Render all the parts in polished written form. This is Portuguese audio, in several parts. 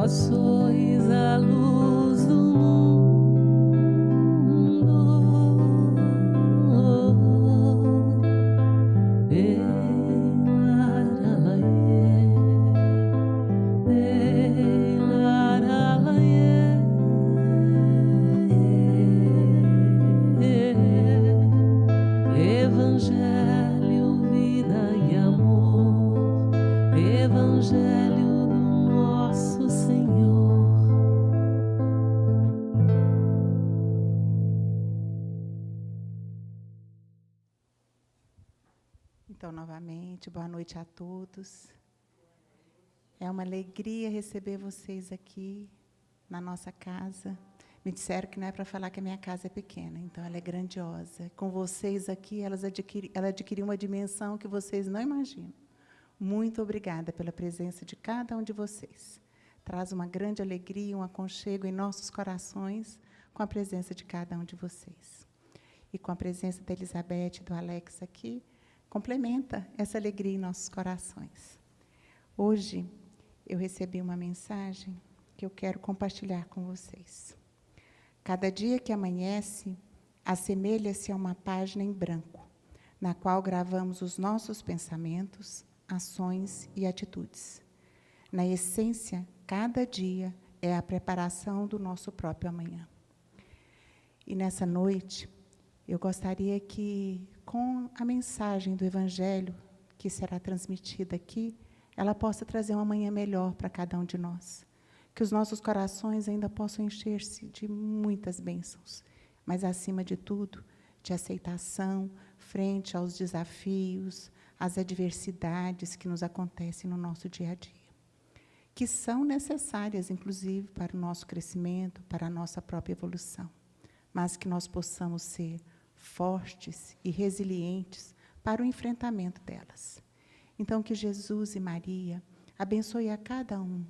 sois a luz do mundo. Evangelho, vida e amor, Evangelho do nosso Senhor. Então, novamente, boa noite a todos. É uma alegria receber vocês aqui na nossa casa. Me disseram que não é para falar que a minha casa é pequena, então ela é grandiosa. Com vocês aqui, ela adquiriu uma dimensão que vocês não imaginam. Muito obrigada pela presença de cada um de vocês. Traz uma grande alegria, um aconchego em nossos corações com a presença de cada um de vocês. E com a presença da Elizabeth e do Alex aqui, complementa essa alegria em nossos corações. Hoje, eu recebi uma mensagem que eu quero compartilhar com vocês. Cada dia que amanhece, assemelha-se a uma página em branco, na qual gravamos os nossos pensamentos, ações e atitudes. Na essência, cada dia é a preparação do nosso próprio amanhã. E nessa noite, eu gostaria que, com a mensagem do Evangelho que será transmitida aqui, ela possa trazer uma manhã melhor para cada um de nós. Que os nossos corações ainda possam encher-se de muitas bênçãos, mas, acima de tudo, de aceitação frente aos desafios, às adversidades que nos acontecem no nosso dia a dia, que são necessárias, inclusive, para o nosso crescimento, para a nossa própria evolução, mas que nós possamos ser fortes e resilientes para o enfrentamento delas. Então, que Jesus e Maria abençoe a cada um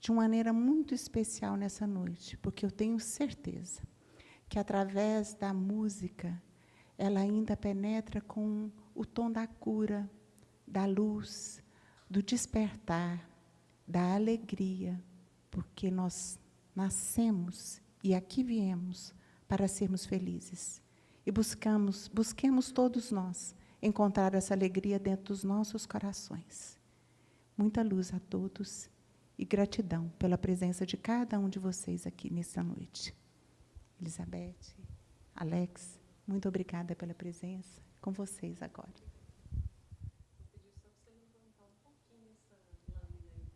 de uma maneira muito especial nessa noite, porque eu tenho certeza que, através da música, ela ainda penetra com o tom da cura, da luz, do despertar, da alegria, porque nós nascemos e aqui viemos para sermos felizes. E busquemos todos nós encontrar essa alegria dentro dos nossos corações. Muita luz a todos e gratidão pela presença de cada um de vocês aqui nessa noite. Elizabeth, Alex, muito obrigada pela presença. Com vocês agora. Vou pedir só para você levantar um pouquinho essa lâmina aí.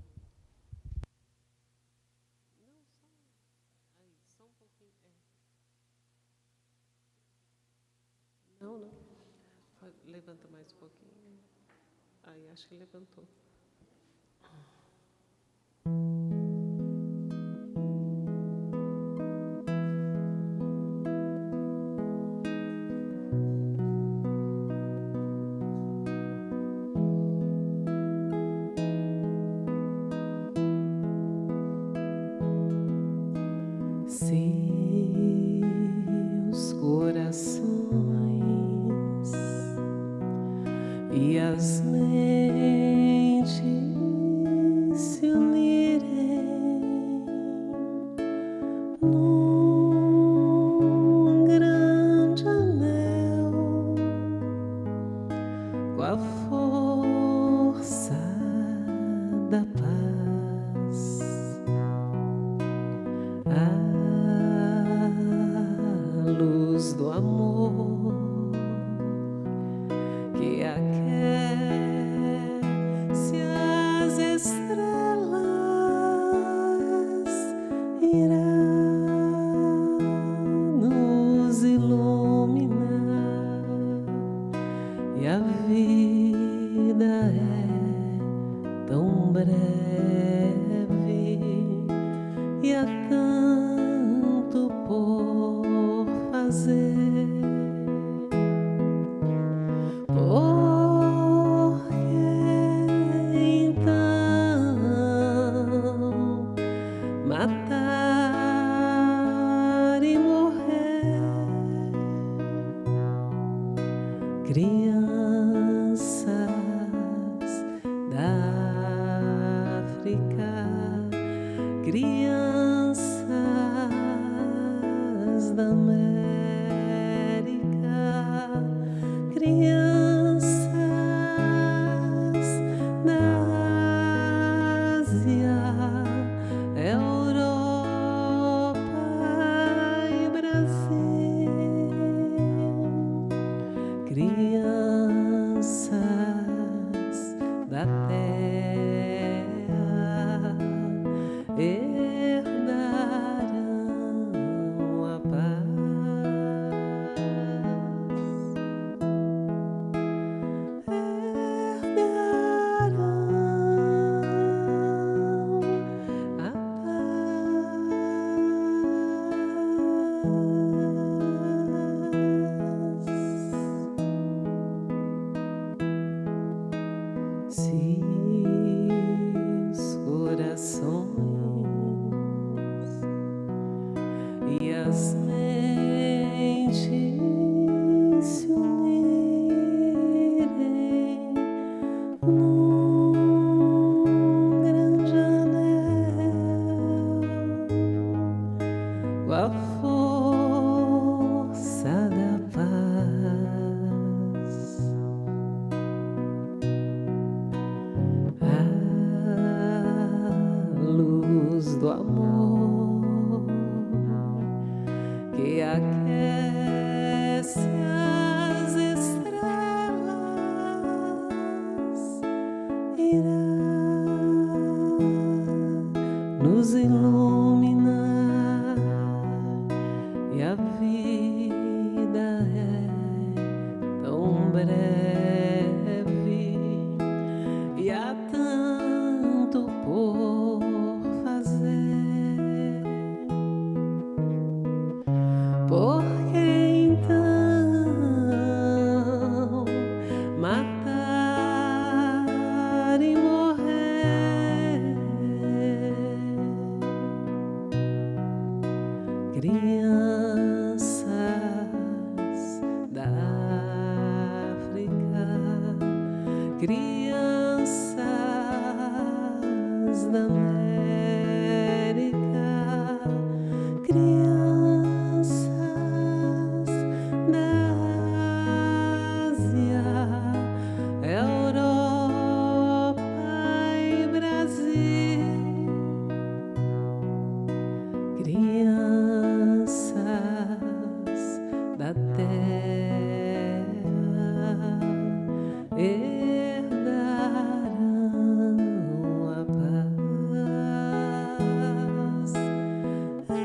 Não, só um pouquinho. Não. Levanta mais um pouquinho. Aí, acho que levantou. Seus corações e as mentes Crianças da América, crianças da Ásia, Europa e Brasil, crianças da terra herdarão a paz. Se os corações e as mentes se unirem num grande anel, com a força da paz, a luz do amor que aquece as estrelas irá nos iluminar, e a vida é tão breve e há tanto por fazer. Por que então matar e morrer? Crianças da África, crianças da América, crianças da Ásia, Europa e Brasil, crianças da terra herdarão a paz, herdarão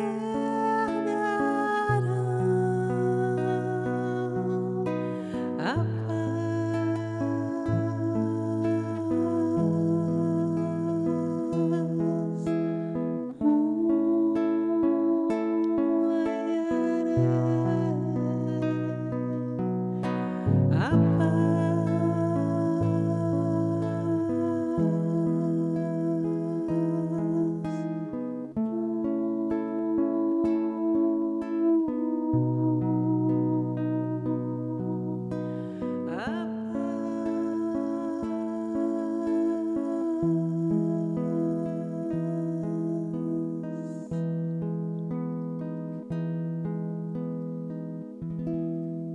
a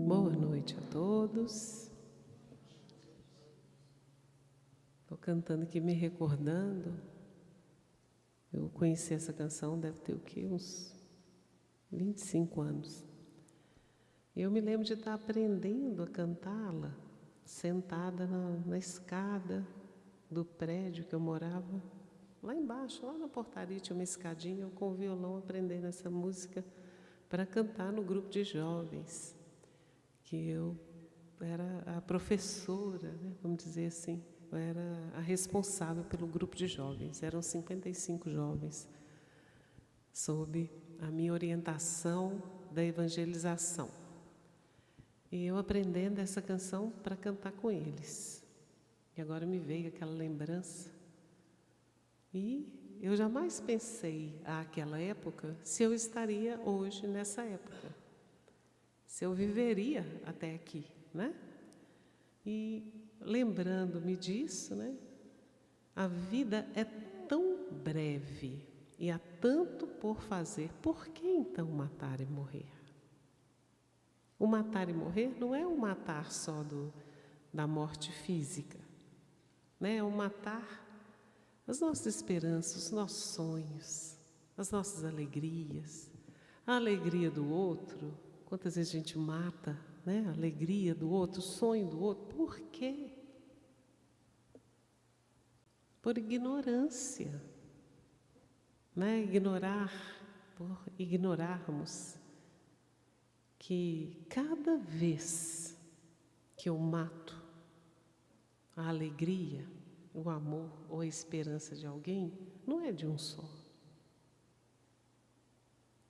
Boa noite a todos. Estou cantando aqui, me recordando. Eu conheci essa canção, deve ter o quê? Uns 25 anos. Eu me lembro de estar aprendendo a cantá-la, sentada na escada do prédio que eu morava. Lá embaixo, lá na portaria, tinha uma escadinha, eu com o violão aprendendo essa música para cantar no grupo de jovens, que eu era a professora, né, vamos dizer assim, eu era a responsável pelo grupo de jovens. Eram 55 jovens, sob a minha orientação da evangelização. E eu aprendendo essa canção para cantar com eles. E agora me veio aquela lembrança. E eu jamais pensei, àquela época, se eu estaria hoje nessa época. Se eu viveria até aqui, né? E lembrando-me disso, né? A vida é tão breve e há tanto por fazer. Por que então matar e morrer? O matar e morrer não é o matar só da morte física, né? É o matar as nossas esperanças, os nossos sonhos, as nossas alegrias, a alegria do outro. Quantas vezes a gente mata, né? A alegria do outro, o sonho do outro. Por quê? Por ignorância, né? Por ignorarmos que cada vez que eu mato a alegria, o amor ou a esperança de alguém, não é de um só.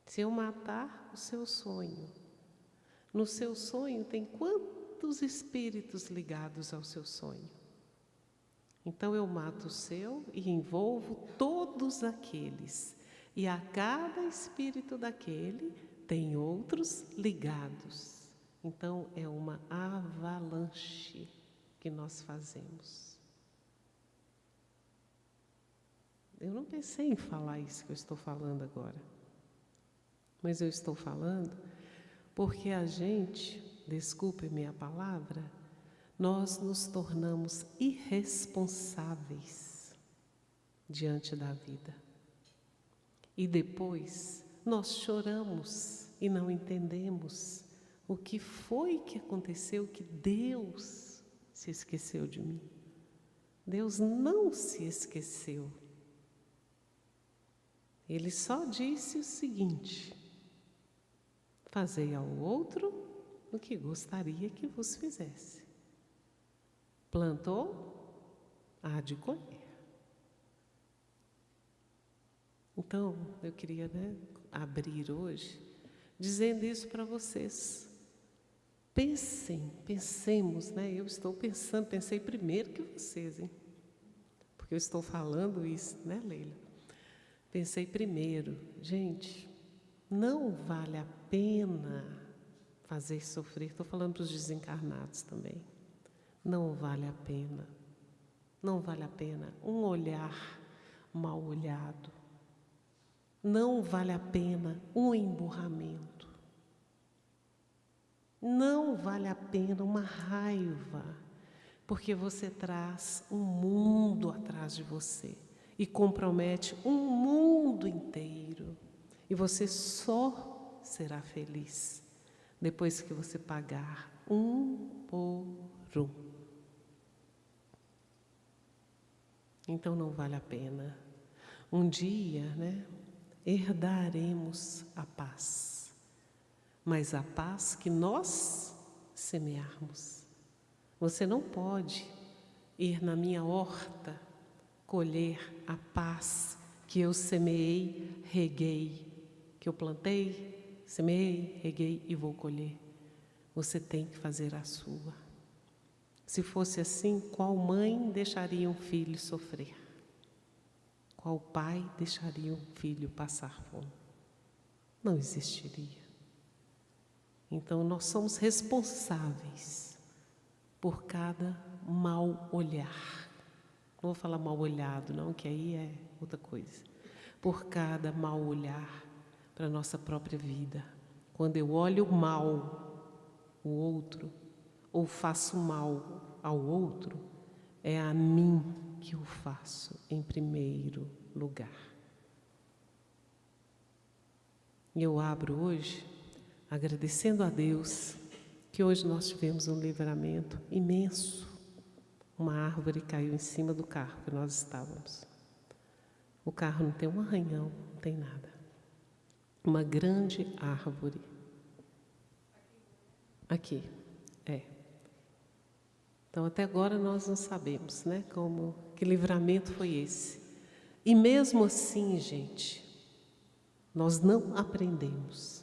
Se eu matar o seu sonho, no seu sonho tem quantos espíritos ligados ao seu sonho? Então eu mato o seu e envolvo todos aqueles. E a cada espírito daquele tem outros ligados. Então é uma avalanche que nós fazemos. Eu não pensei em falar isso que eu estou falando agora. Mas eu estou falando porque a gente, desculpe-me a palavra, nós nos tornamos irresponsáveis diante da vida. E depois nós choramos e não entendemos o que foi que aconteceu, que Deus se esqueceu de mim. Deus não se esqueceu. Ele só disse o seguinte: fazei ao outro o que gostaria que vos fizesse. Plantou, há de colher. Então, eu queria, abrir hoje dizendo isso para vocês. Pensemos, eu estou pensando, pensei primeiro que vocês, porque eu estou falando isso, Leila? Pensei primeiro, gente, não vale a pena fazer sofrer, estou falando para os desencarnados também, não vale a pena um olhar mal olhado, não vale a pena um emburramento, não vale a pena uma raiva, porque você traz um mundo atrás de você e compromete um mundo inteiro, e você só será feliz depois que você pagar um por um. Então não vale a pena. Um dia, herdaremos a paz, mas a paz que nós semearmos. Você não pode ir na minha horta colher a paz que eu semeei, reguei, que eu plantei, semeei, reguei e vou colher. Você tem que fazer a sua. Se fosse assim, qual mãe deixaria um filho sofrer? Qual pai deixaria um filho passar fome? Não existiria. Então, nós somos responsáveis por cada mal olhar. Não vou falar mal olhado, não, que aí é outra coisa. Por cada mal olhar para a nossa própria vida. Quando eu olho mal o outro, ou faço mal ao outro, é a mim que eu faço em primeiro lugar. E eu abro hoje, agradecendo a Deus, que hoje nós tivemos um livramento imenso. Uma árvore caiu em cima do carro que nós estávamos. O carro não tem um arranhão, não tem nada. Uma grande árvore. Aqui, Então, até agora nós não sabemos, que livramento foi esse. E mesmo assim, gente, nós não aprendemos.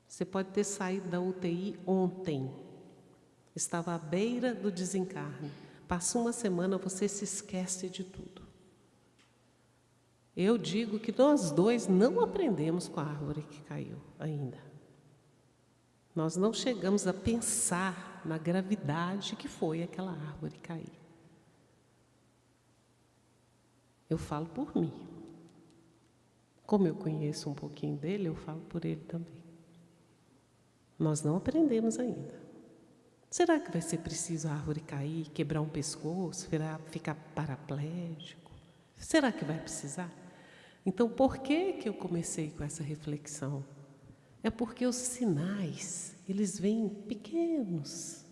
Você pode ter saído da UTI ontem, estava à beira do desencarne. Passou uma semana, você se esquece de tudo. Eu digo que nós dois não aprendemos com a árvore que caiu ainda. Nós não chegamos a pensar na gravidade que foi aquela árvore cair. Eu falo por mim. Como eu conheço um pouquinho dele, eu falo por ele também. Nós não aprendemos ainda. Será que vai ser preciso a árvore cair, quebrar um pescoço, ficar paraplégico? Será que vai precisar? Então, por que eu comecei com essa reflexão? É porque os sinais, eles vêm pequenos.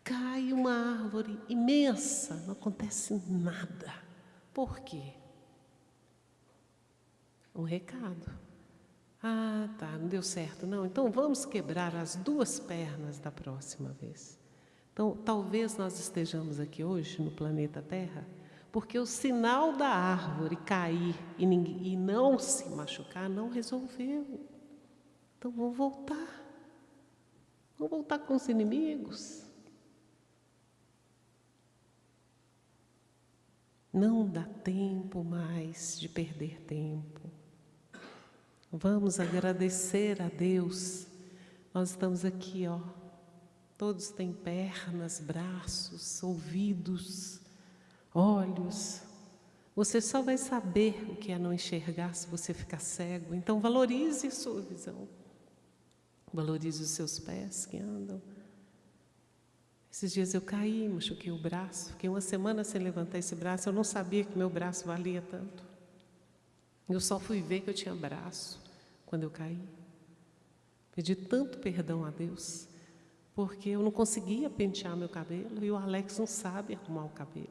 Cai uma árvore imensa, não acontece nada. Por quê? Um recado. Ah, tá, não deu certo, não. Então vamos quebrar as 2 pernas da próxima vez. Então, talvez nós estejamos aqui hoje no planeta Terra, porque o sinal da árvore cair e não se machucar não resolveu. Então vamos voltar. Vamos voltar com os inimigos. Não dá tempo mais de perder tempo. Vamos agradecer a Deus. Nós estamos aqui, ó. Todos têm pernas, braços, ouvidos, olhos. Você só vai saber o que é não enxergar se você ficar cego. Então valorize a sua visão. Valorize os seus pés que andam. Esses dias eu caí, machuquei o braço. Fiquei 1 semana sem levantar esse braço. Eu não sabia que meu braço valia tanto. Eu só fui ver que eu tinha braço quando eu caí. Pedi tanto perdão a Deus, porque eu não conseguia pentear meu cabelo e o Alex não sabe arrumar o cabelo.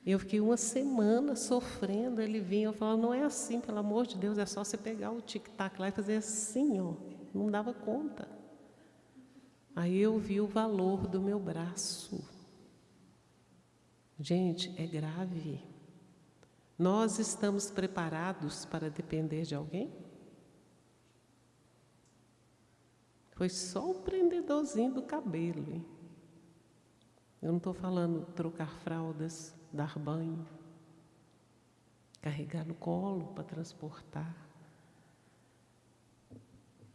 Eu fiquei 1 semana sofrendo, ele vinha, eu falava, não é assim, pelo amor de Deus, é só você pegar o tic-tac lá e fazer assim, ó. Não dava conta. Aí eu vi o valor do meu braço. Gente, é grave. Nós estamos preparados para depender de alguém? Foi só o prendedorzinho do cabelo, hein? Eu não estou falando trocar fraldas, dar banho, carregar no colo para transportar.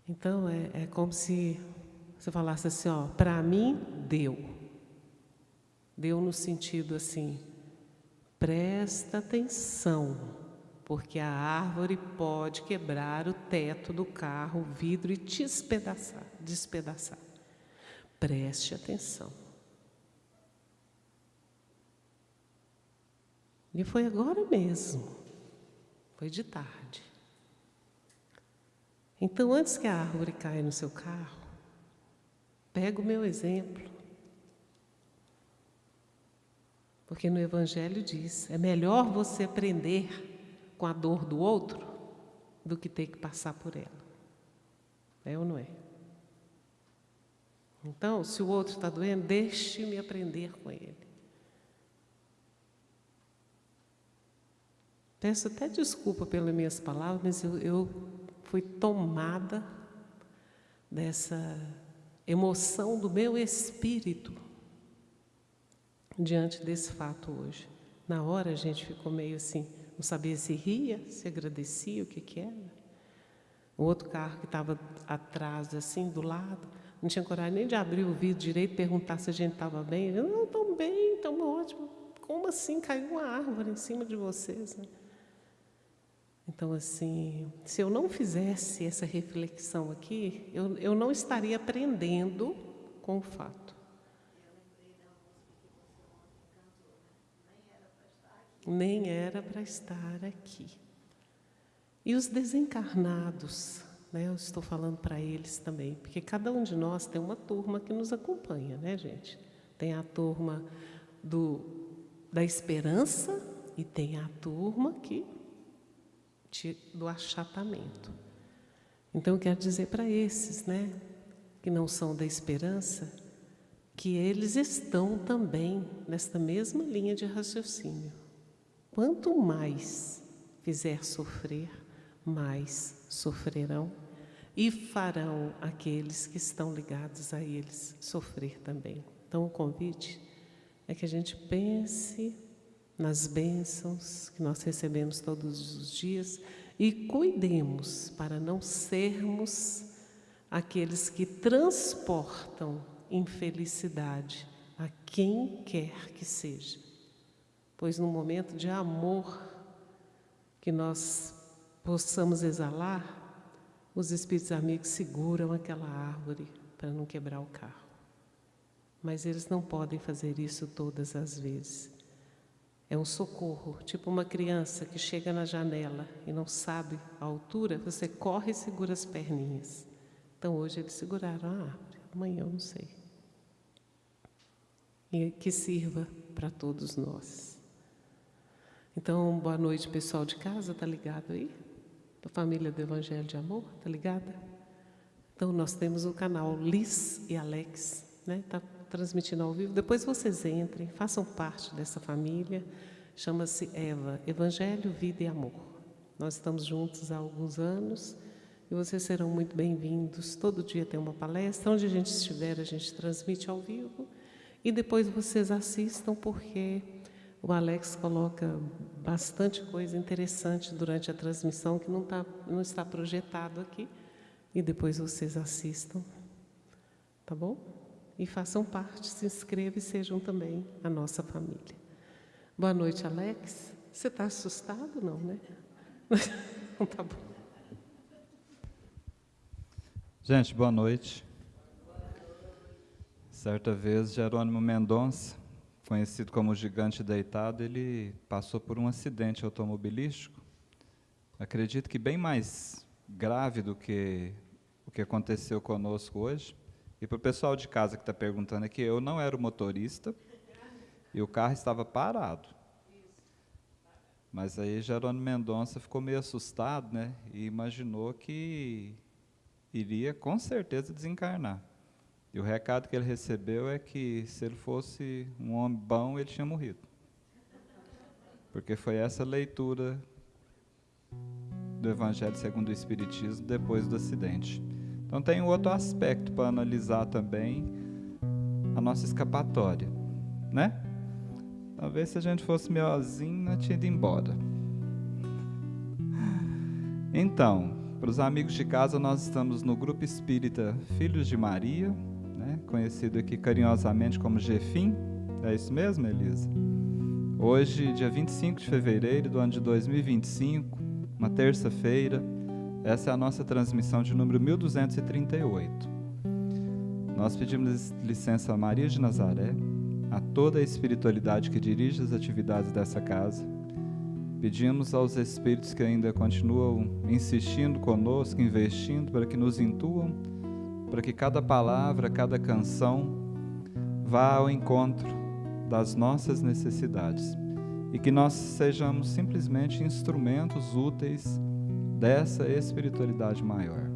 Então, é como se você falasse assim, ó, para mim, deu. Deu no sentido assim, presta atenção, porque a árvore pode quebrar o teto do carro, o vidro e te despedaçar. Preste atenção. E foi agora mesmo, foi de tarde. Então, antes que a árvore caia no seu carro, pega o meu exemplo. Porque no Evangelho diz, é melhor você aprender com a dor do outro do que ter que passar por ela. É ou não é? Então, se o outro está doendo, deixe-me aprender com ele. Peço até desculpa pelas minhas palavras, mas eu fui tomada dessa emoção do meu espírito diante desse fato hoje. Na hora a gente ficou meio assim, não sabia se ria, se agradecia, o que era. O outro carro que estava atrás, assim, do lado, não tinha coragem nem de abrir o vidro direito, perguntar se a gente estava bem. Eu, não, estamos bem, estamos ótimos. Como assim? Caiu uma árvore em cima de vocês, né? Então, assim, se eu não fizesse essa reflexão aqui, eu não estaria aprendendo com o fato. Nem era para estar aqui. E os desencarnados, né? Eu estou falando para eles também, porque cada um de nós tem uma turma que nos acompanha, né, gente? Tem a turma da esperança e tem a turma do achatamento. Então, eu quero dizer para esses, né, que não são da esperança, que eles estão também nesta mesma linha de raciocínio. Quanto mais fizer sofrer, mais sofrerão e farão aqueles que estão ligados a eles sofrer também. Então, o convite é que a gente pense nas bênçãos que nós recebemos todos os dias e cuidemos para não sermos aqueles que transportam infelicidade a quem quer que seja. Pois no momento de amor que nós possamos exalar, os espíritos amigos seguram aquela árvore para não quebrar o carro. Mas eles não podem fazer isso todas as vezes. É um socorro, tipo uma criança que chega na janela e não sabe a altura, você corre e segura as perninhas. Então hoje eles seguraram a árvore, amanhã eu não sei. E que sirva para todos nós. Então, boa noite, pessoal de casa, tá ligado aí? Da família do Evangelho de Amor, tá ligada? Então, nós temos o canal Liz e Alex, né? Tá transmitindo ao vivo. Depois vocês entrem, façam parte dessa família. Chama-se Eva, Evangelho, Vida e Amor. Nós estamos juntos há alguns anos e vocês serão muito bem-vindos. Todo dia tem uma palestra, onde a gente estiver, a gente transmite ao vivo. E depois vocês assistam, porque o Alex coloca bastante coisa interessante durante a transmissão que não está projetado aqui. E depois vocês assistam, tá bom? E façam parte, se inscrevam e sejam também a nossa família. Boa noite, Alex. Você está assustado? Não, né? Não, tá bom. Gente, boa noite. Certa vez, Jerônimo Mendonça, conhecido como o Gigante Deitado, ele passou por um acidente automobilístico. Acredito que bem mais grave do que o que aconteceu conosco hoje. E para o pessoal de casa que está perguntando aqui, eu não era o motorista e o carro estava parado. Mas aí Jerônimo Mendonça ficou meio assustado, né? E imaginou que iria com certeza desencarnar. E o recado que ele recebeu é que, se ele fosse um homem bom, ele tinha morrido. Porque foi essa leitura do Evangelho segundo o Espiritismo depois do acidente. Então tem um outro aspecto para analisar também, a nossa escapatória, né? Talvez se a gente fosse melhorzinho, não tinha ido embora. Então, para os amigos de casa, nós estamos no Grupo Espírita Filhos de Maria, né, conhecido aqui carinhosamente como GEFIM. É isso mesmo, Elisa? Hoje, dia 25 de fevereiro do ano de 2025, uma terça-feira, essa é a nossa transmissão de número 1238. Nós pedimos licença a Maria de Nazaré, a toda a espiritualidade que dirige as atividades dessa casa. Pedimos aos espíritos que ainda continuam insistindo conosco, investindo, para que nos intuam, para que cada palavra, cada canção vá ao encontro das nossas necessidades e que nós sejamos simplesmente instrumentos úteis dessa espiritualidade maior.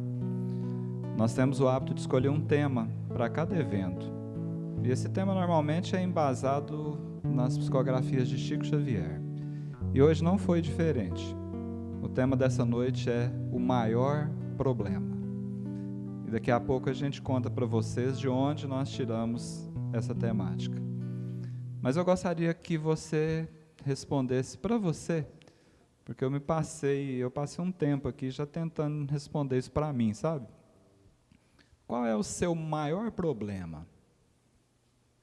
Nós temos o hábito de escolher um tema para cada evento. E esse tema normalmente é embasado nas psicografias de Chico Xavier. E hoje não foi diferente. O tema dessa noite é o maior problema. E daqui a pouco a gente conta para vocês de onde nós tiramos essa temática. Mas eu gostaria que você respondesse para você, porque eu passei um tempo aqui já tentando responder isso para mim, sabe? Qual é o seu maior problema?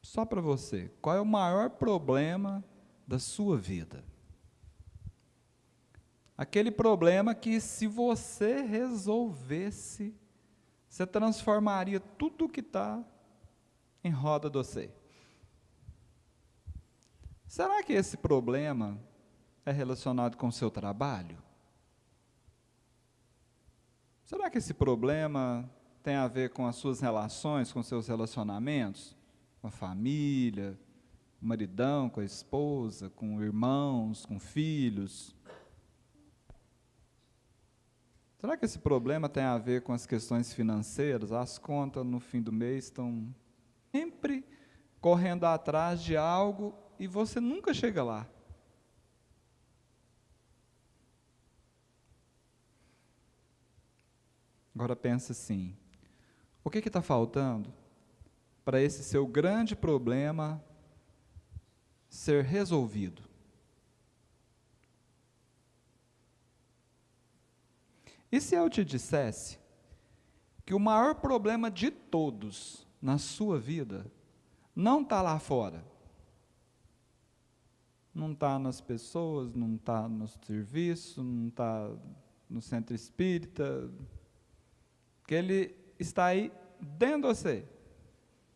Só para você, qual é o maior problema da sua vida? Aquele problema que, se você resolvesse, você transformaria tudo que está em roda de você. Será que esse problema é relacionado com o seu trabalho? Será que esse problema tem a ver com as suas relações, com seus relacionamentos? Com a família, com o maridão, com a esposa, com irmãos, com filhos? Será que esse problema tem a ver com as questões financeiras? As contas no fim do mês estão sempre correndo atrás de algo e você nunca chega lá. Agora pensa assim, o que está faltando para esse seu grande problema ser resolvido? E se eu te dissesse que o maior problema de todos na sua vida não está lá fora? Não está nas pessoas, não está no serviço, não está no centro espírita, que ele está aí dentro de você.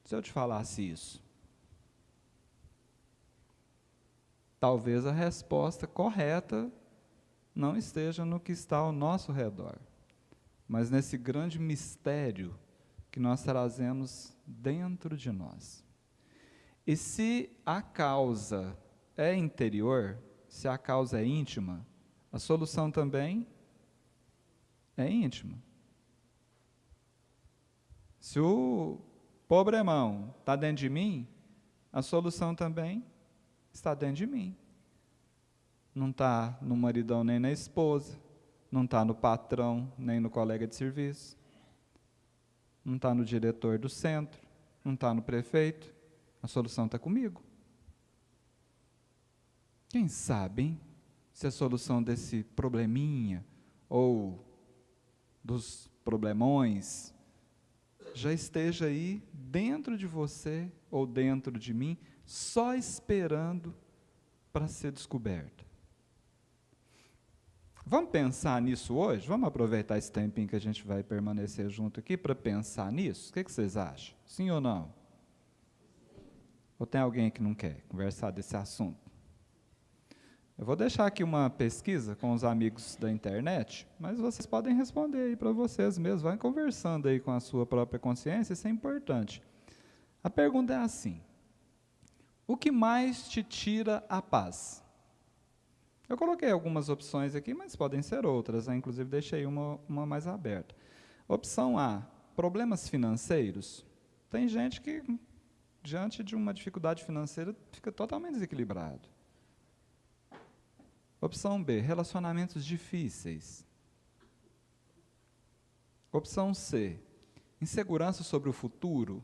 Se eu te falasse isso, talvez a resposta correta não esteja no que está ao nosso redor, mas nesse grande mistério que nós trazemos dentro de nós. E se a causa é interior, se a causa é íntima, a solução também é íntima. Se o problemão está dentro de mim, a solução também está dentro de mim. Não está no maridão nem na esposa, não está no patrão nem no colega de serviço, não está no diretor do centro, não está no prefeito, a solução está comigo. Quem sabe, hein, se a solução desse probleminha ou dos problemões já esteja aí dentro de você ou dentro de mim, só esperando para ser descoberta. Vamos pensar nisso hoje? Vamos aproveitar esse tempinho que a gente vai permanecer junto aqui para pensar nisso? O que vocês acham? Sim ou não? Ou tem alguém que não quer conversar desse assunto? Eu vou deixar aqui uma pesquisa com os amigos da internet, mas vocês podem responder aí para vocês mesmos, vai conversando aí com a sua própria consciência, isso é importante. A pergunta é assim: o que mais te tira a paz? Eu coloquei algumas opções aqui, mas podem ser outras, né? Inclusive deixei uma mais aberta. Opção A, problemas financeiros. Tem gente que, diante de uma dificuldade financeira, fica totalmente desequilibrado. Opção B, relacionamentos difíceis. Opção C, insegurança sobre o futuro.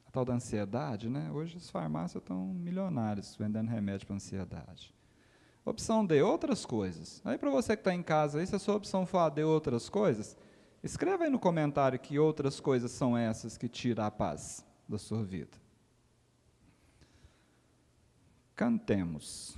A tal da ansiedade, né? Hoje as farmácias estão milionárias vendendo remédio para ansiedade. Opção D, outras coisas. Aí para você que está em casa, aí, se a sua opção for a D, outras coisas, escreva aí no comentário que outras coisas são essas que tiram a paz da sua vida. Cantemos.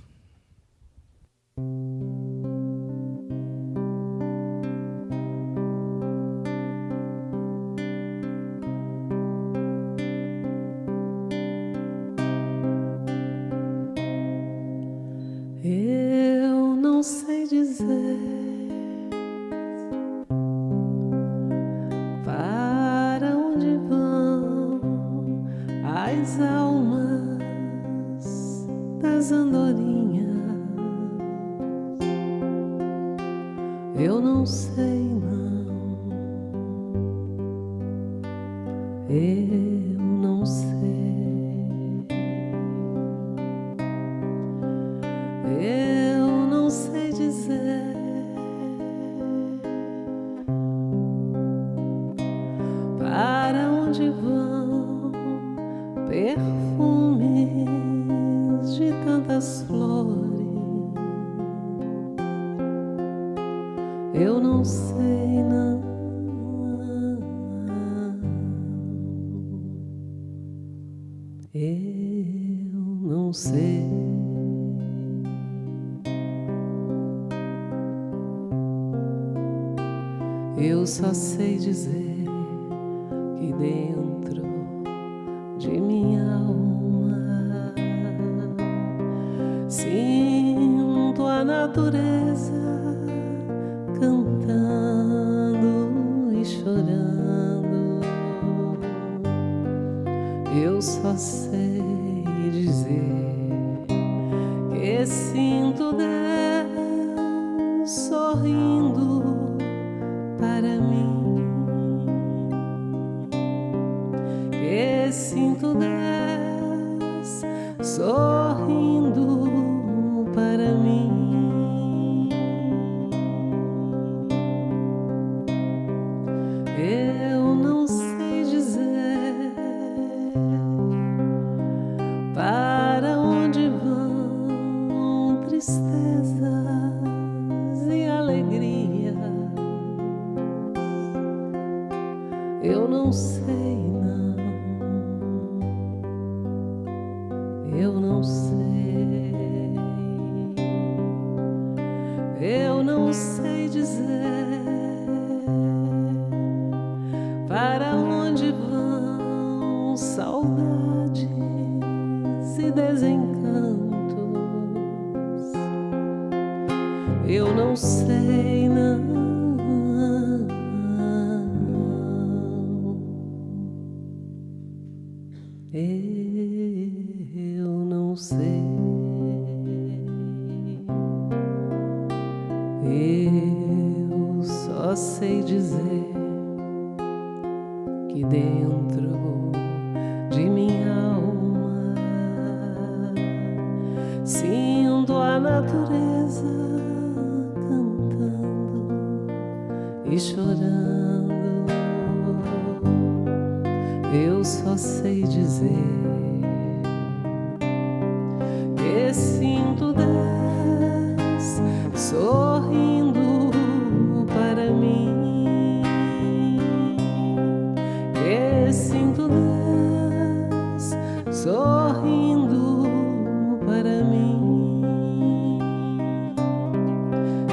Eu não sei dizer para onde vão as almas das andorinhas. Eu não sei, não. Eu não sei. Eu não sei dizer para onde vão perfumes de tantas flores. Eu não sei, não. Eu não sei. Eu só sei dizer que dentro de minha alma sinto a natureza cantando e chorando. Eu só sei dizer que sinto Deus sorrindo para mim, que sinto Deus sorrindo para mim. Eu não sei dizer para onde vão tristezas e alegrias. Eu não sei, não. Eu não sei. Eu não sei dizer para onde vão saudades e desencantos. Eu não sei, não. Eu não sei. Eu só sei dizer que dentro de minha alma sinto a natureza cantando e chorando. Eu só sei dizer que sinto Deus sorrindo para mim, que sinto Deus sorrindo para mim.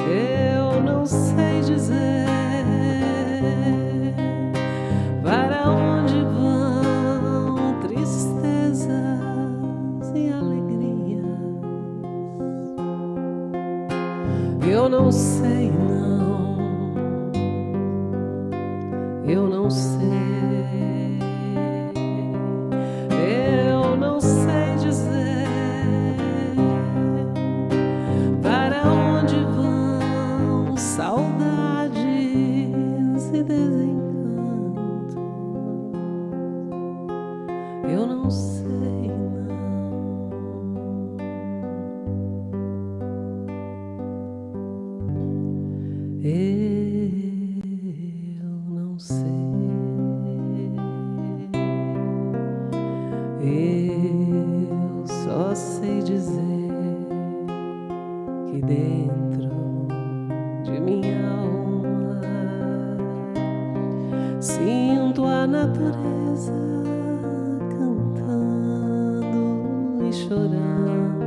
Eu não sei dizer para onde vão tristezas e alegrias. Eu não sei, não. Eu não sei. Eu não sei dizer para onde vão saudades e desencantos. Eu não sei, não. Eu não sei. Eu só sei dizer que dentro de minha alma sinto a natureza cantando e chorando.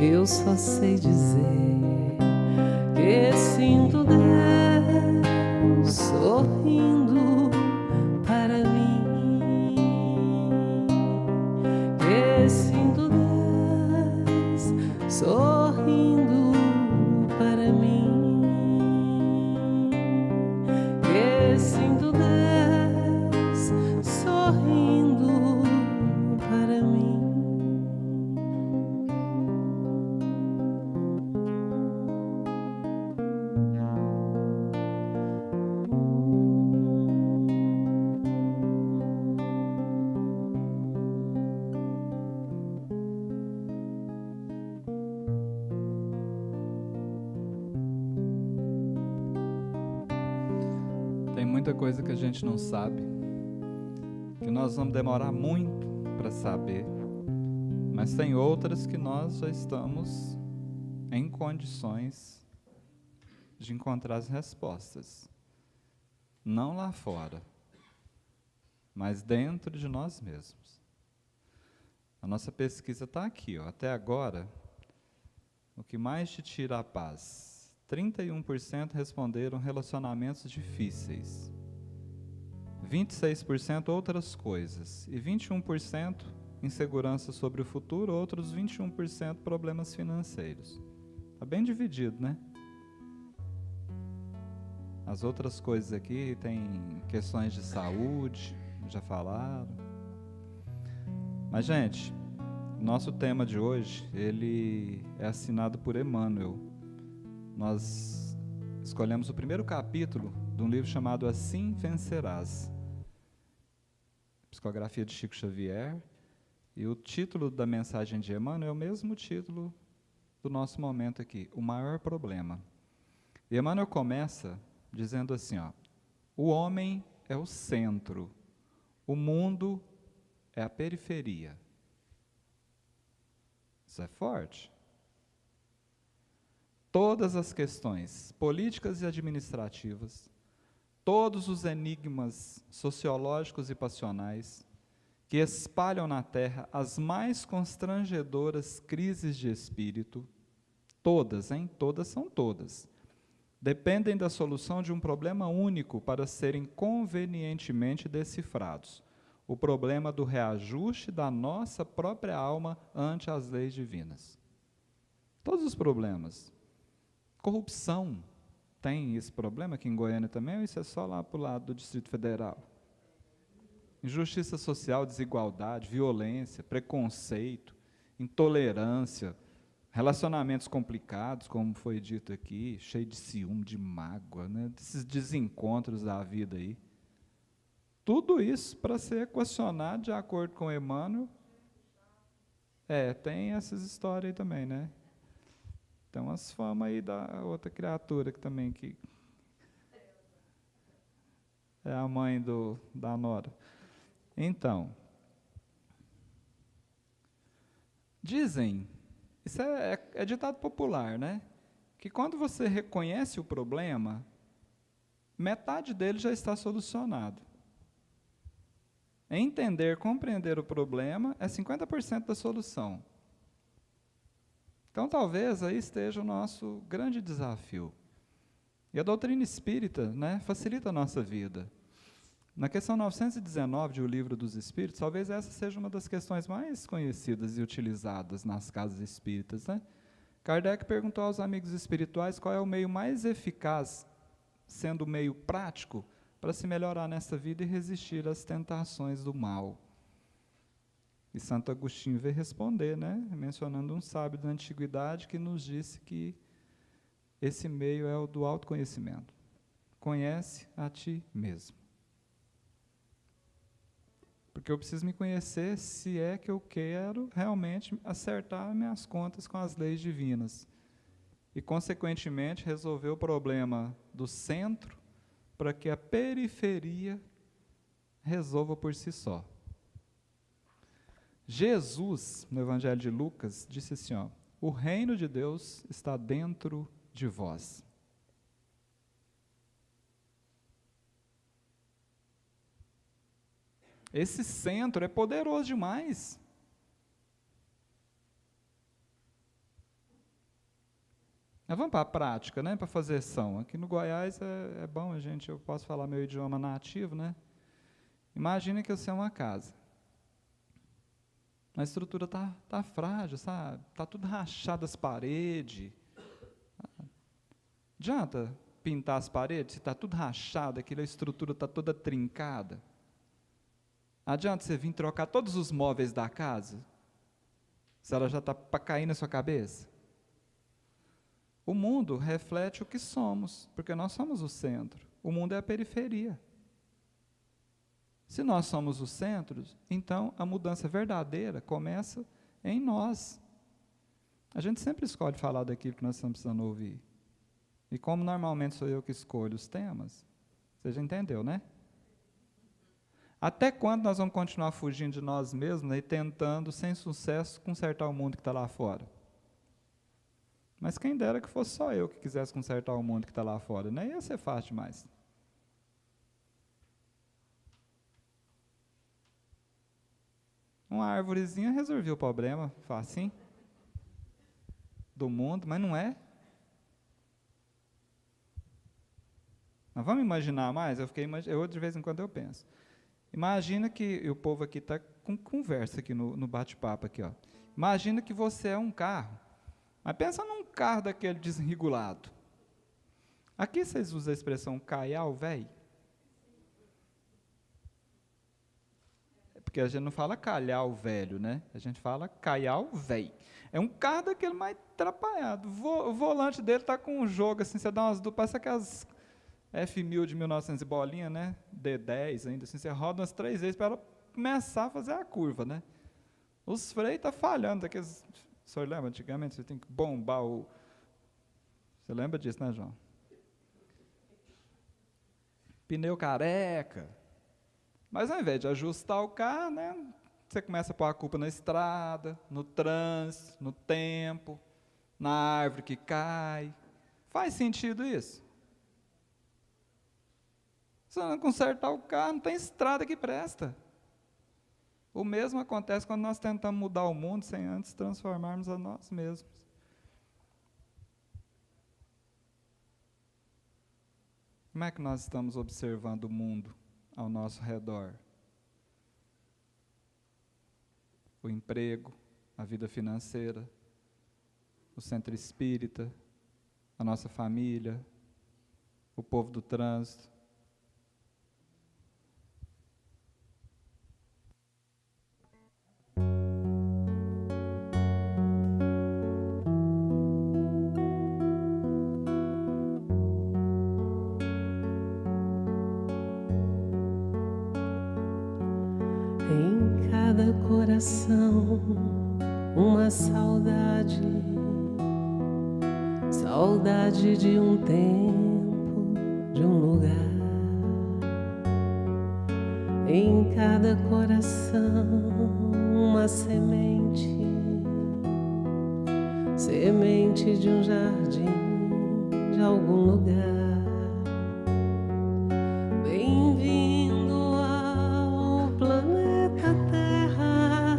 Eu só sei dizer que sinto Deus sorrindo para mim, que sinto Deus sorrindo para mim, que sinto Deus sorrindo para mim. Tem muita coisa que a gente não sabe, que nós vamos demorar muito para saber, mas tem outras que nós já estamos em condições de encontrar as respostas. Não lá fora, mas dentro de nós mesmos. A nossa pesquisa está aqui, ó. Até agora, o que mais te tira a paz? 31% responderam relacionamentos difíceis, 26% outras coisas e 21% insegurança sobre o futuro, outros 21% problemas financeiros. Está bem dividido, né? As outras coisas aqui tem questões de saúde, já falaram. Mas, gente, nosso tema de hoje, ele é assinado por Emmanuel. Nós escolhemos o primeiro capítulo de um livro chamado Assim Vencerás, psicografia de Chico Xavier, e o título da mensagem de Emmanuel é o mesmo título do nosso momento aqui, O Maior Problema. E Emmanuel começa dizendo assim, ó, o homem é o centro, o mundo é a periferia. Isso é forte. Todas as questões políticas e administrativas, todos os enigmas sociológicos e passionais que espalham na Terra as mais constrangedoras crises de espírito, Todas, hein? Todas são todas. Dependem da solução de um problema único para serem convenientemente decifrados. O problema do reajuste da nossa própria alma ante as leis divinas. Todos os problemas. Corrupção tem esse problema aqui em Goiânia também, ou isso é só lá para o lado do Distrito Federal? Injustiça social, desigualdade, violência, preconceito, intolerância, relacionamentos complicados, como foi dito aqui, cheio de ciúme, de mágoa, né? Desses desencontros da vida aí. Tudo isso para ser equacionado de acordo com Emmanuel. Tem essas histórias aí também, né? Tem umas famas aí da outra criatura que também que é a mãe da Nora. Então, dizem, isso é ditado popular, né? Que quando você reconhece o problema, metade dele já está solucionado. Entender, compreender o problema é 50% da solução. Então, talvez aí esteja o nosso grande desafio. E a doutrina espírita, né, facilita a nossa vida. Na questão 919 de O Livro dos Espíritos, talvez essa seja uma das questões mais conhecidas e utilizadas nas casas espíritas, né? Kardec perguntou aos amigos espirituais qual é o meio mais eficaz, sendo o meio prático, para se melhorar nessa vida e resistir às tentações do mal. E Santo Agostinho veio responder, né, mencionando um sábio da antiguidade que nos disse que esse meio é o do autoconhecimento. Conhece a ti mesmo. Porque eu preciso me conhecer se é que eu quero realmente acertar minhas contas com as leis divinas. E, consequentemente, resolver o problema do centro para que a periferia resolva por si só. Jesus, no Evangelho de Lucas, disse assim, ó, o reino de Deus está dentro de vós. Esse centro é poderoso demais. Mas vamos para a prática, né, para fazer ação. Aqui no Goiás é bom, eu posso falar meu idioma nativo, né? Imagina que você é uma casa. A estrutura tá frágil, sabe? Tá tudo rachado as paredes. Adianta pintar as paredes se está tudo rachado, a estrutura está toda trincada. Adianta você vir trocar todos os móveis da casa, se ela já está para cair na sua cabeça? O mundo reflete o que somos, porque nós somos o centro. O mundo é a periferia. Se nós somos os centros, então a mudança verdadeira começa em nós. A gente sempre escolhe falar daquilo que nós estamos precisando ouvir. E como normalmente sou eu que escolho os temas, você já entendeu, né? Até quando nós vamos continuar fugindo de nós mesmos, né, e tentando, sem sucesso, consertar o mundo que está lá fora? Mas quem dera que fosse só eu que quisesse consertar o mundo que está lá fora, né? Ia ser fácil demais. Uma árvorezinha resolvia o problema, facinho, do mundo, mas não é. Mas vamos imaginar mais? Eu de vez em quando eu penso. Imagina que, e o povo aqui está com conversa aqui no bate-papo aqui, ó. Imagina que você é um carro, mas pensa num carro daquele desregulado. Aqui vocês usam a expressão caial, velho? Porque a gente não fala calhau velho, né? A gente fala caial velho. É um carro daquele mais atrapalhado. O volante dele está com um jogo assim, você dá umas duplas, parece aquelas F1000 de 1900 e bolinha, né? D10 ainda, assim, você roda umas 3 vezes para ela começar a fazer a curva, né? Os freios estão falhando. Daqueles, o senhor lembra? Antigamente você tem que bombar o... Você lembra disso, né, João? Pneu careca. Mas ao invés de ajustar o carro, né, você começa a pôr a culpa na estrada, no trânsito, no tempo, na árvore que cai. Faz sentido isso? Se não consertar o carro, não tem estrada que presta. O mesmo acontece quando nós tentamos mudar o mundo sem antes transformarmos a nós mesmos. Como é que nós estamos observando o mundo ao nosso redor? O emprego, a vida financeira, o centro espírita, a nossa família, o povo do trânsito. Em cada coração uma saudade, saudade de um tempo, de um lugar. Em cada coração uma semente, semente de um jardim, de algum lugar. Bem-vindo ao planeta Terra,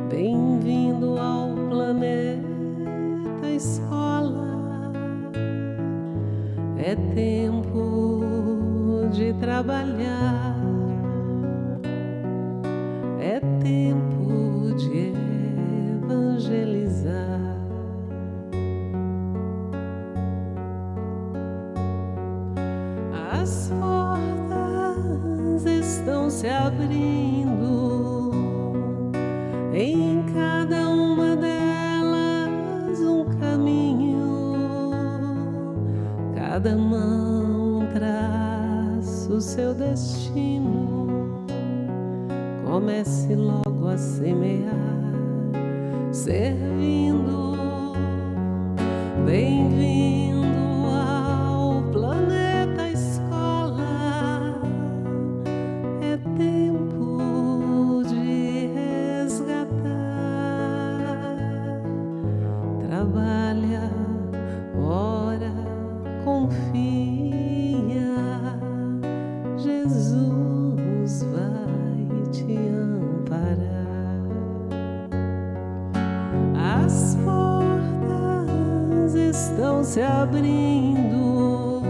bem-vindo ao planeta Escola. É tempo de trabalhar, é tempo de evangelizar. As portas estão se abrindo, em cada uma delas um caminho, cada mão traz o seu destino. Comece logo a semear, servindo. Bem-vindo ao planeta Escola. É tempo de resgatar. Trabalha, ora, confia. Jesus vai te amparar. As portas estão se abrindo,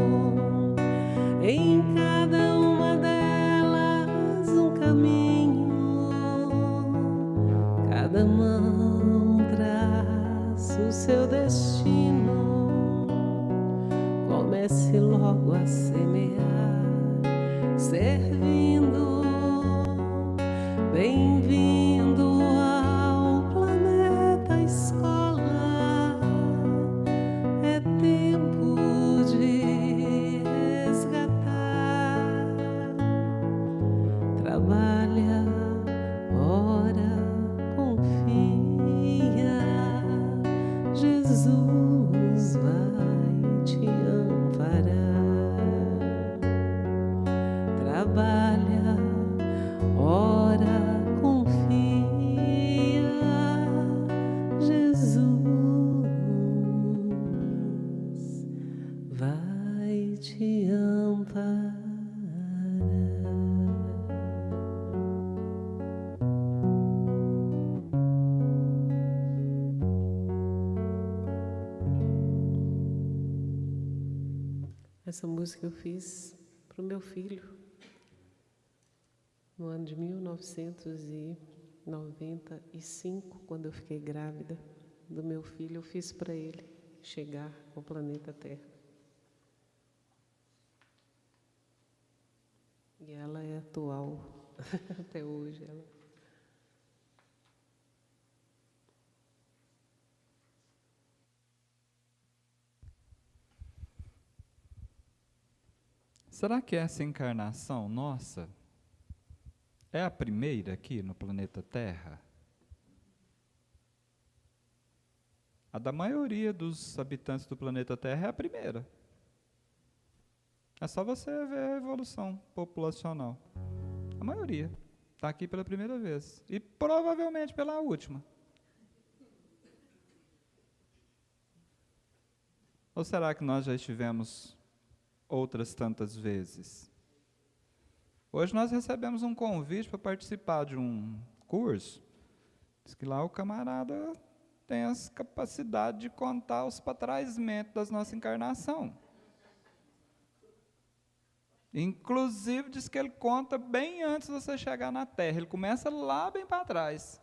em cada uma delas um caminho, cada mão traz o seu destino. Comece logo a semear, servindo. Bem-vindo ao planeta Escola. É tempo de resgatar. Trabalha, ora, confia. Jesus vai te amparar. Trabalha, ora, confia. Jesus vai te amparar. Essa música eu fiz para o meu filho no ano de 1995, quando eu fiquei grávida do meu filho. Eu fiz para ele chegar ao planeta Terra. E ela é atual até hoje. Será que essa encarnação nossa é a primeira aqui no planeta Terra? A da maioria dos habitantes do planeta Terra é a primeira. É só você ver a evolução populacional. A maioria está aqui pela primeira vez. E provavelmente pela última. Ou será que nós já estivemos outras tantas vezes? Hoje nós recebemos um convite para participar de um curso. Diz que lá o camarada tem as capacidades de contar os patrasmentos das nossas encarnações. Inclusive, diz que ele conta bem antes de você chegar na terra. Ele começa lá bem para trás.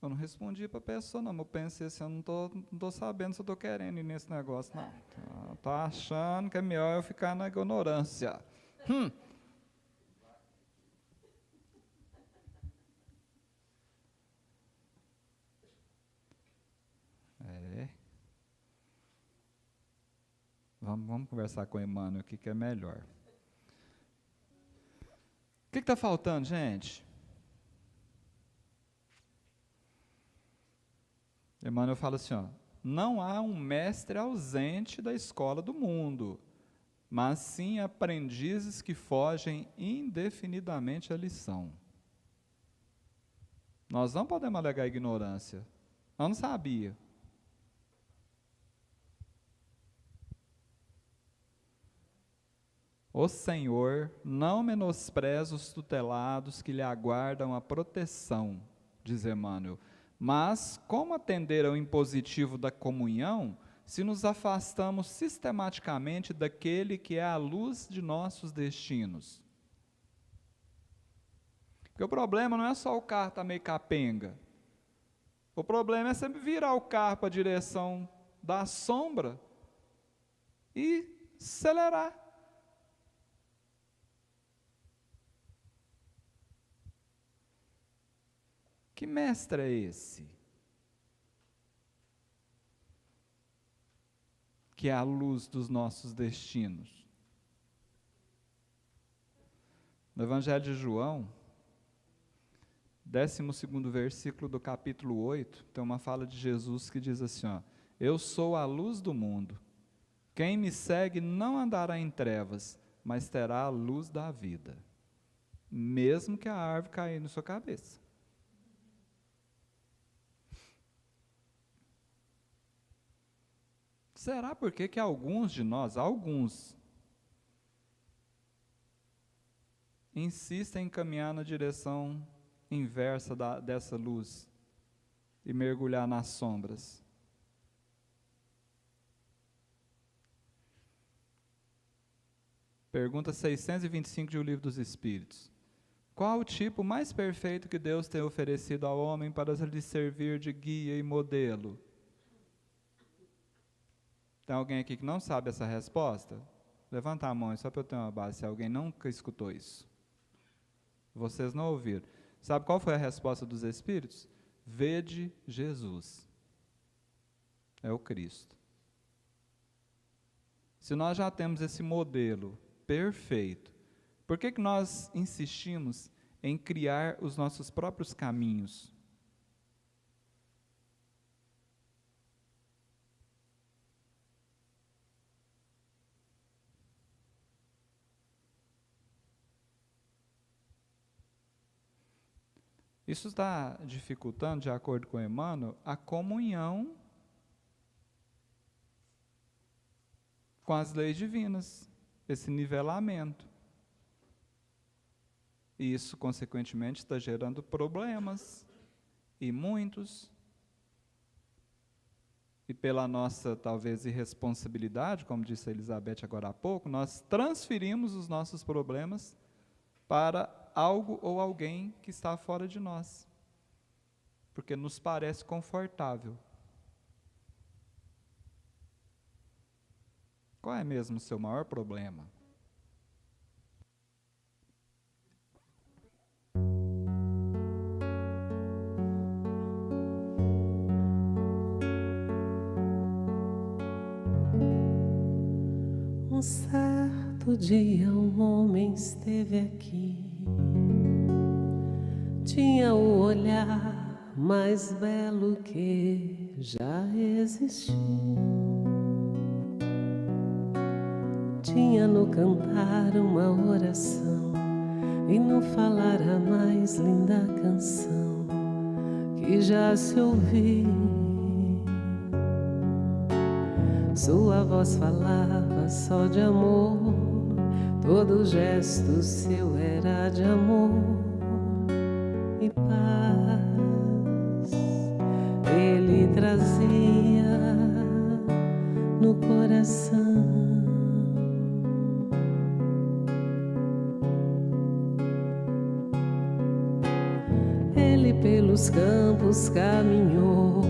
Eu não respondi para a pessoa, não. Eu pensei assim, eu não tô sabendo se eu estou querendo ir nesse negócio, não. Estou achando que é melhor eu ficar na ignorância. Vamos conversar com o Emmanuel aqui, que é melhor. O que está faltando, gente? Emmanuel fala assim, ó, não há um mestre ausente da escola do mundo, mas sim aprendizes que fogem indefinidamente à lição. Nós não podemos alegar ignorância. Eu não sabia. O Senhor não menospreza os tutelados que lhe aguardam a proteção, diz Emmanuel, mas como atender ao impositivo da comunhão se nos afastamos sistematicamente daquele que é a luz de nossos destinos? Porque o problema não é só o carro estar meio capenga. O problema é sempre virar o carro para a direção da sombra e acelerar. Que mestre é esse? Que é a luz dos nossos destinos. No Evangelho de João, 12º versículo do capítulo 8, tem uma fala de Jesus que diz assim, ó, eu sou a luz do mundo. Quem me segue não andará em trevas, mas terá a luz da vida. Mesmo que a árvore caia na sua cabeça. Será porque que alguns de nós, insistem em caminhar na direção inversa dessa luz e mergulhar nas sombras? Pergunta 625 de O Livro dos Espíritos. Qual o tipo mais perfeito que Deus tem oferecido ao homem para lhe servir de guia e modelo? Tem alguém aqui que não sabe essa resposta? Levanta a mão, só para eu ter uma base, se alguém nunca escutou isso. Vocês não ouviram. Sabe qual foi a resposta dos Espíritos? Vede Jesus. É o Cristo. Se nós já temos esse modelo perfeito, por que nós insistimos em criar os nossos próprios caminhos? Isso está dificultando, de acordo com Emmanuel, a comunhão com as leis divinas, esse nivelamento. E isso, consequentemente, está gerando problemas, e muitos. E pela nossa, talvez, irresponsabilidade, como disse a Elizabeth agora há pouco, nós transferimos os nossos problemas para algo ou alguém que está fora de nós, porque nos parece confortável. Qual é mesmo o seu maior problema? Um certo dia um homem esteve aqui. Tinha o olhar mais belo que já existiu. Tinha no cantar uma oração e no falar a mais linda canção que já se ouviu. Sua voz falava só de amor, todo gesto seu era de amor e paz. Ele trazia no coração. mesmos campos caminhou,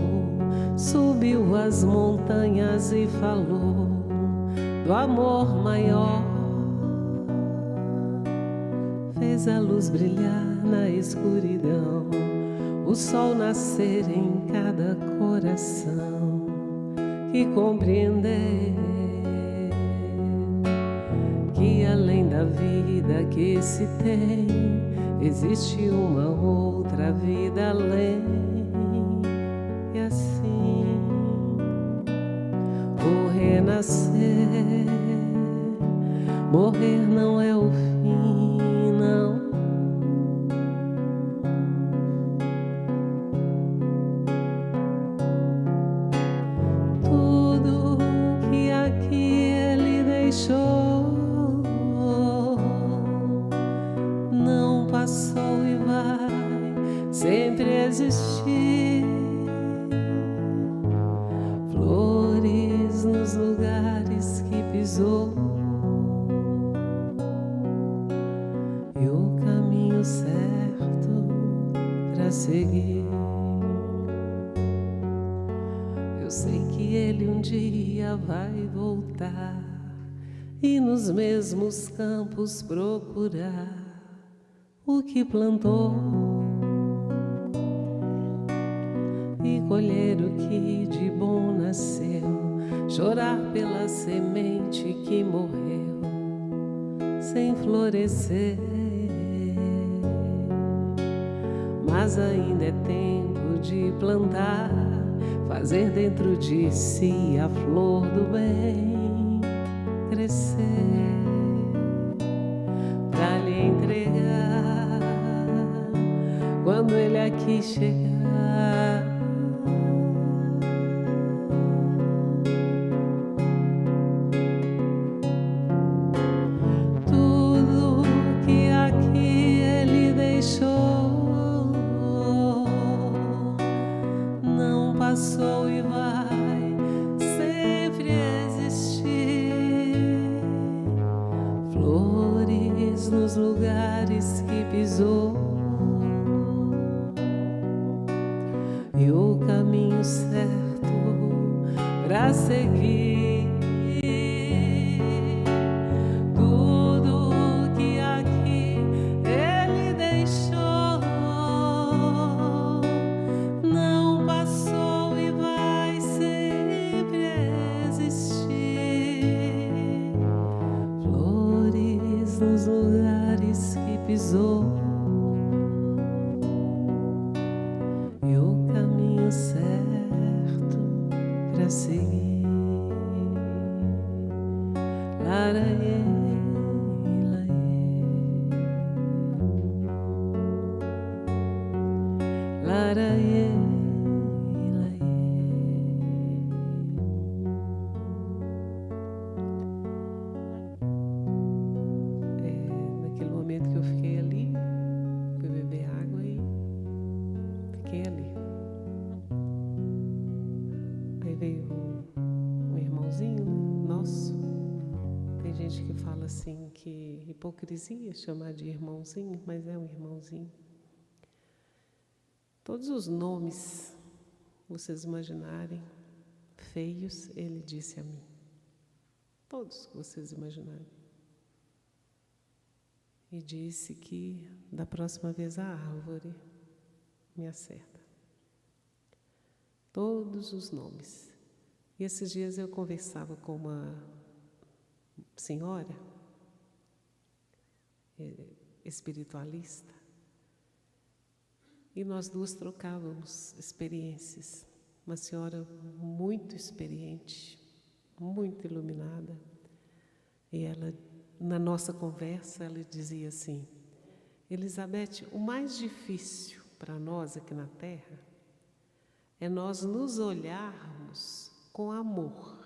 subiu as montanhas e falou do amor maior. Fez a luz brilhar na escuridão, o sol nascer em cada coração que compreender que além da vida que se tem, existe uma outra vida além. E assim vou renascer. Morrer não é o fim, não. Tudo que aqui ele deixou não passou e vai sempre existir. Flores nos lugares que pisou, e o caminho certo para seguir. Eu sei que ele um dia vai voltar e nos mesmos campos procurar o que plantou e colher o que de bom nasceu, chorar pela semente que morreu sem florescer. Mas ainda é tempo de plantar, fazer dentro de si a flor do bem crescer, pra lhe entregar quando ele aqui chegar. Tudo que aqui ele deixou não passou e vai sempre existir. Flores nos lugares que pisou, e o caminho certo pra seguir. Tudo que aqui ele deixou não passou e vai sempre existir. Flores nos lugares que pisou, e o caminho certo pra seguir. Laraê, laraê, naquele momento que eu fiquei ali, fui beber água e fiquei ali. Aí veio um irmãozinho, né, nosso. Tem gente que fala assim que hipocrisia chamar de irmãozinho, mas é um irmãozinho. Todos os nomes vocês imaginarem feios, ele disse a mim. Todos que vocês imaginarem. E disse que da próxima vez a árvore me acerta. Todos os nomes. E esses dias eu conversava com uma senhora espiritualista, e nós duas trocávamos experiências. Uma senhora muito experiente, muito iluminada, e ela, na nossa conversa, ela dizia assim: Elizabeth, o mais difícil para nós aqui na Terra é nós nos olharmos com amor,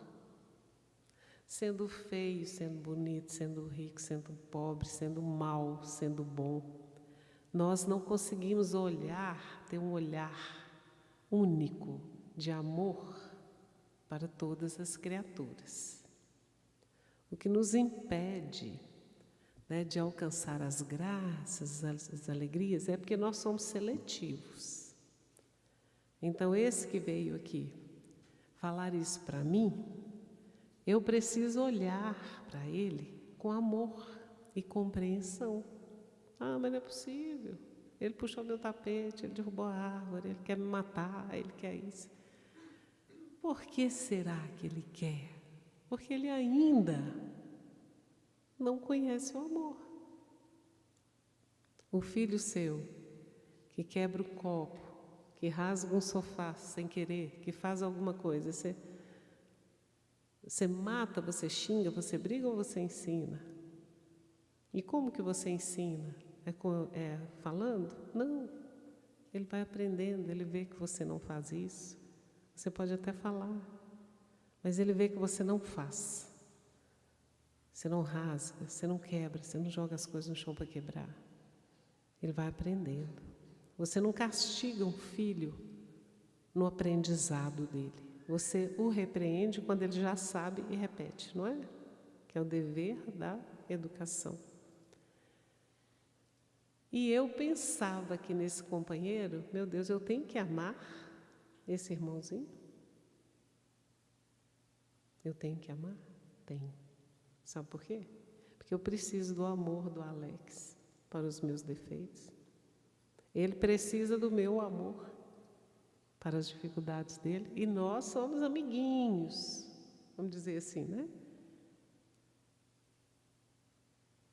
sendo feio, sendo bonito, sendo rico, sendo pobre, sendo mal, sendo bom. Nós não conseguimos olhar, ter um olhar único de amor para todas as criaturas. O que nos impede, né, de alcançar as graças, as alegrias, é porque nós somos seletivos. Então, esse que veio aqui falar isso para mim, eu preciso olhar para ele com amor e compreensão. Ah, mas não é possível. Ele puxou meu tapete, ele derrubou a árvore, ele quer me matar, ele quer isso. Por que será que ele quer? Porque ele ainda não conhece o amor. O filho seu, que quebra o copo, que rasga um sofá sem querer, que faz alguma coisa, você mata, você xinga, você briga ou você ensina? E como que você ensina? É falando? Não. Ele vai aprendendo, ele vê que você não faz isso. Você pode até falar, mas ele vê que você não faz. Você não rasga, você não quebra, você não joga as coisas no chão para quebrar. Ele vai aprendendo. Você não castiga um filho no aprendizado dele. Você o repreende quando ele já sabe e repete, não é? Que é o dever da educação. E eu pensava que nesse companheiro, meu Deus, eu tenho que amar esse irmãozinho? Eu tenho que amar? Tenho. Sabe por quê? Porque eu preciso do amor do Alex para os meus defeitos. Ele precisa do meu amor para as dificuldades dele. E nós somos amiguinhos, vamos dizer assim, né?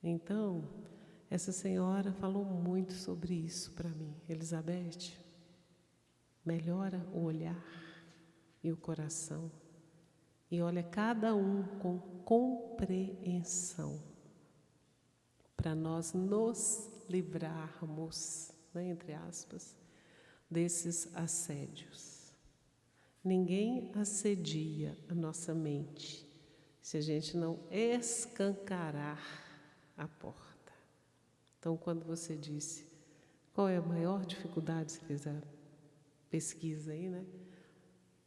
Então, essa senhora falou muito sobre isso para mim. Elizabeth, melhora o olhar e o coração. E olha cada um com compreensão, para nós nos livrarmos, né, entre aspas, desses assédios. Ninguém assedia a nossa mente se a gente não escancarar a porta. Então, quando você disse qual é a maior dificuldade, você fez a pesquisa aí, né?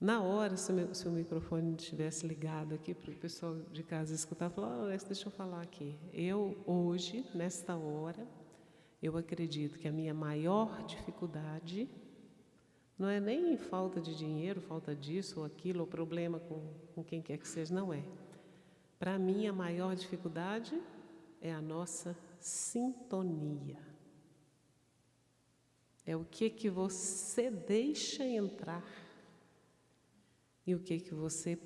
Na hora, se o microfone estivesse ligado aqui para o pessoal de casa escutar, falar, deixa eu falar aqui. Eu, hoje, nesta hora, eu acredito que a minha maior dificuldade não é nem falta de dinheiro, falta disso ou aquilo, ou problema com quem quer que seja, não é. Para mim, a maior dificuldade é a nossa sintonia. É o que você deixa entrar e o que você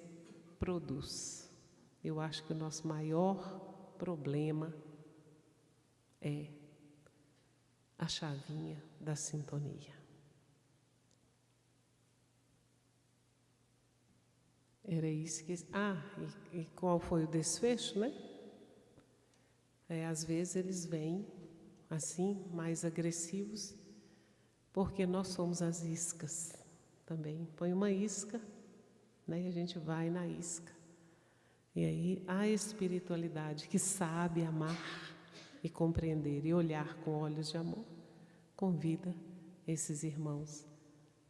produz. Eu acho que o nosso maior problema é a chavinha da sintonia. Era isso que... e qual foi o desfecho, né? Às vezes eles vêm assim, mais agressivos, porque nós somos as iscas também. Põe uma isca, né, e a gente vai na isca. E aí a espiritualidade que sabe amar e compreender e olhar com olhos de amor, convida esses irmãos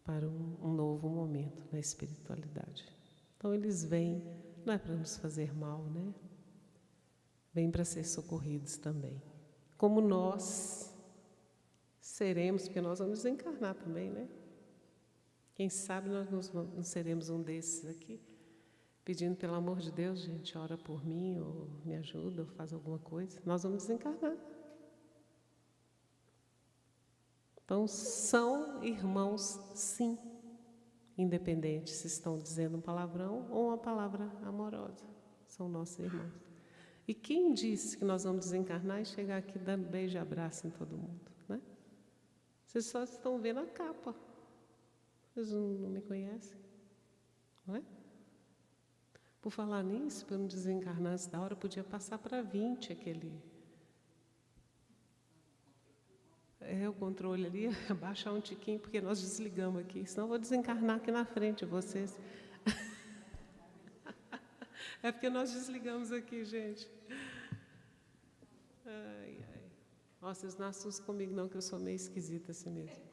para um novo momento na espiritualidade. Então eles vêm, não é para nos fazer mal, né? Vêm para ser socorridos também. Como nós seremos, porque nós vamos desencarnar também, né? Quem sabe nós não seremos um desses aqui, pedindo pelo amor de Deus, gente, ora por mim, ou me ajuda, ou faz alguma coisa. Nós vamos desencarnar. Então, são irmãos, sim, independentes se estão dizendo um palavrão ou uma palavra amorosa. São nossos irmãos. E quem disse que nós vamos desencarnar e chegar aqui dando beijo e abraço em todo mundo, né? Vocês só estão vendo a capa. Vocês não me conhecem, não é? Por falar nisso, para eu não desencarnar antes da hora, podia passar para 20 aquele... o controle ali, abaixar um tiquinho, porque nós desligamos aqui, senão eu vou desencarnar aqui na frente de vocês. É porque nós desligamos aqui, gente. Ai, ai. Ó, vocês não assustam comigo não, que eu sou meio esquisita assim mesmo.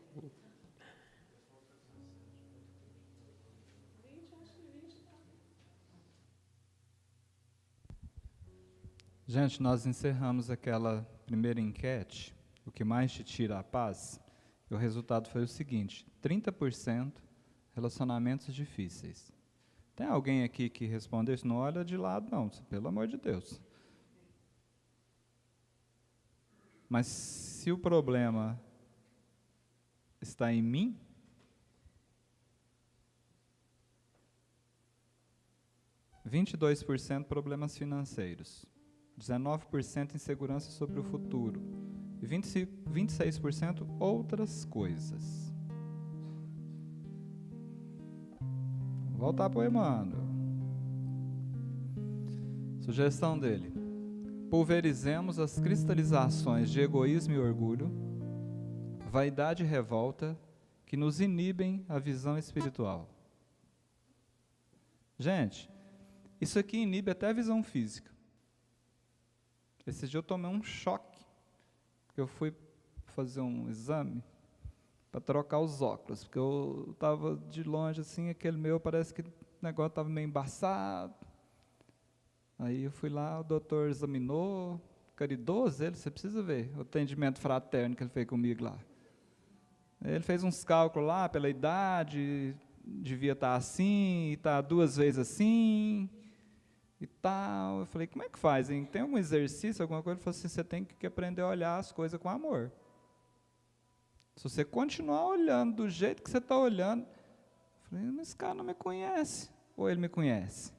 Gente, nós encerramos aquela primeira enquete, o que mais te tira a paz, e o resultado foi o seguinte: 30% relacionamentos difíceis. Tem alguém aqui que respondeu isso? Não olha de lado, não, pelo amor de Deus. Mas se o problema está em mim, – 22% problemas financeiros, 19% insegurança sobre o futuro e 26% outras coisas. Vou voltar para o Emmanuel. Sugestão dele: pulverizemos as cristalizações de egoísmo e orgulho, vaidade e revolta que nos inibem a visão espiritual. Gente, isso aqui inibe até a visão física. Esse dia eu tomei um choque, porque eu fui fazer um exame para trocar os óculos, porque eu estava de longe assim, aquele meu parece que o negócio estava meio embaçado. Aí eu fui lá, o doutor examinou, caridoso ele, você precisa ver o atendimento fraterno que ele fez comigo lá. Ele fez uns cálculos lá pela idade, devia estar assim, está 2 vezes assim e tal. Eu falei, como é que faz, hein? Tem algum exercício, alguma coisa? Ele falou assim, você tem que aprender a olhar as coisas com amor. Se você continuar olhando do jeito que você está olhando, eu falei, mas esse cara não me conhece, ou ele me conhece?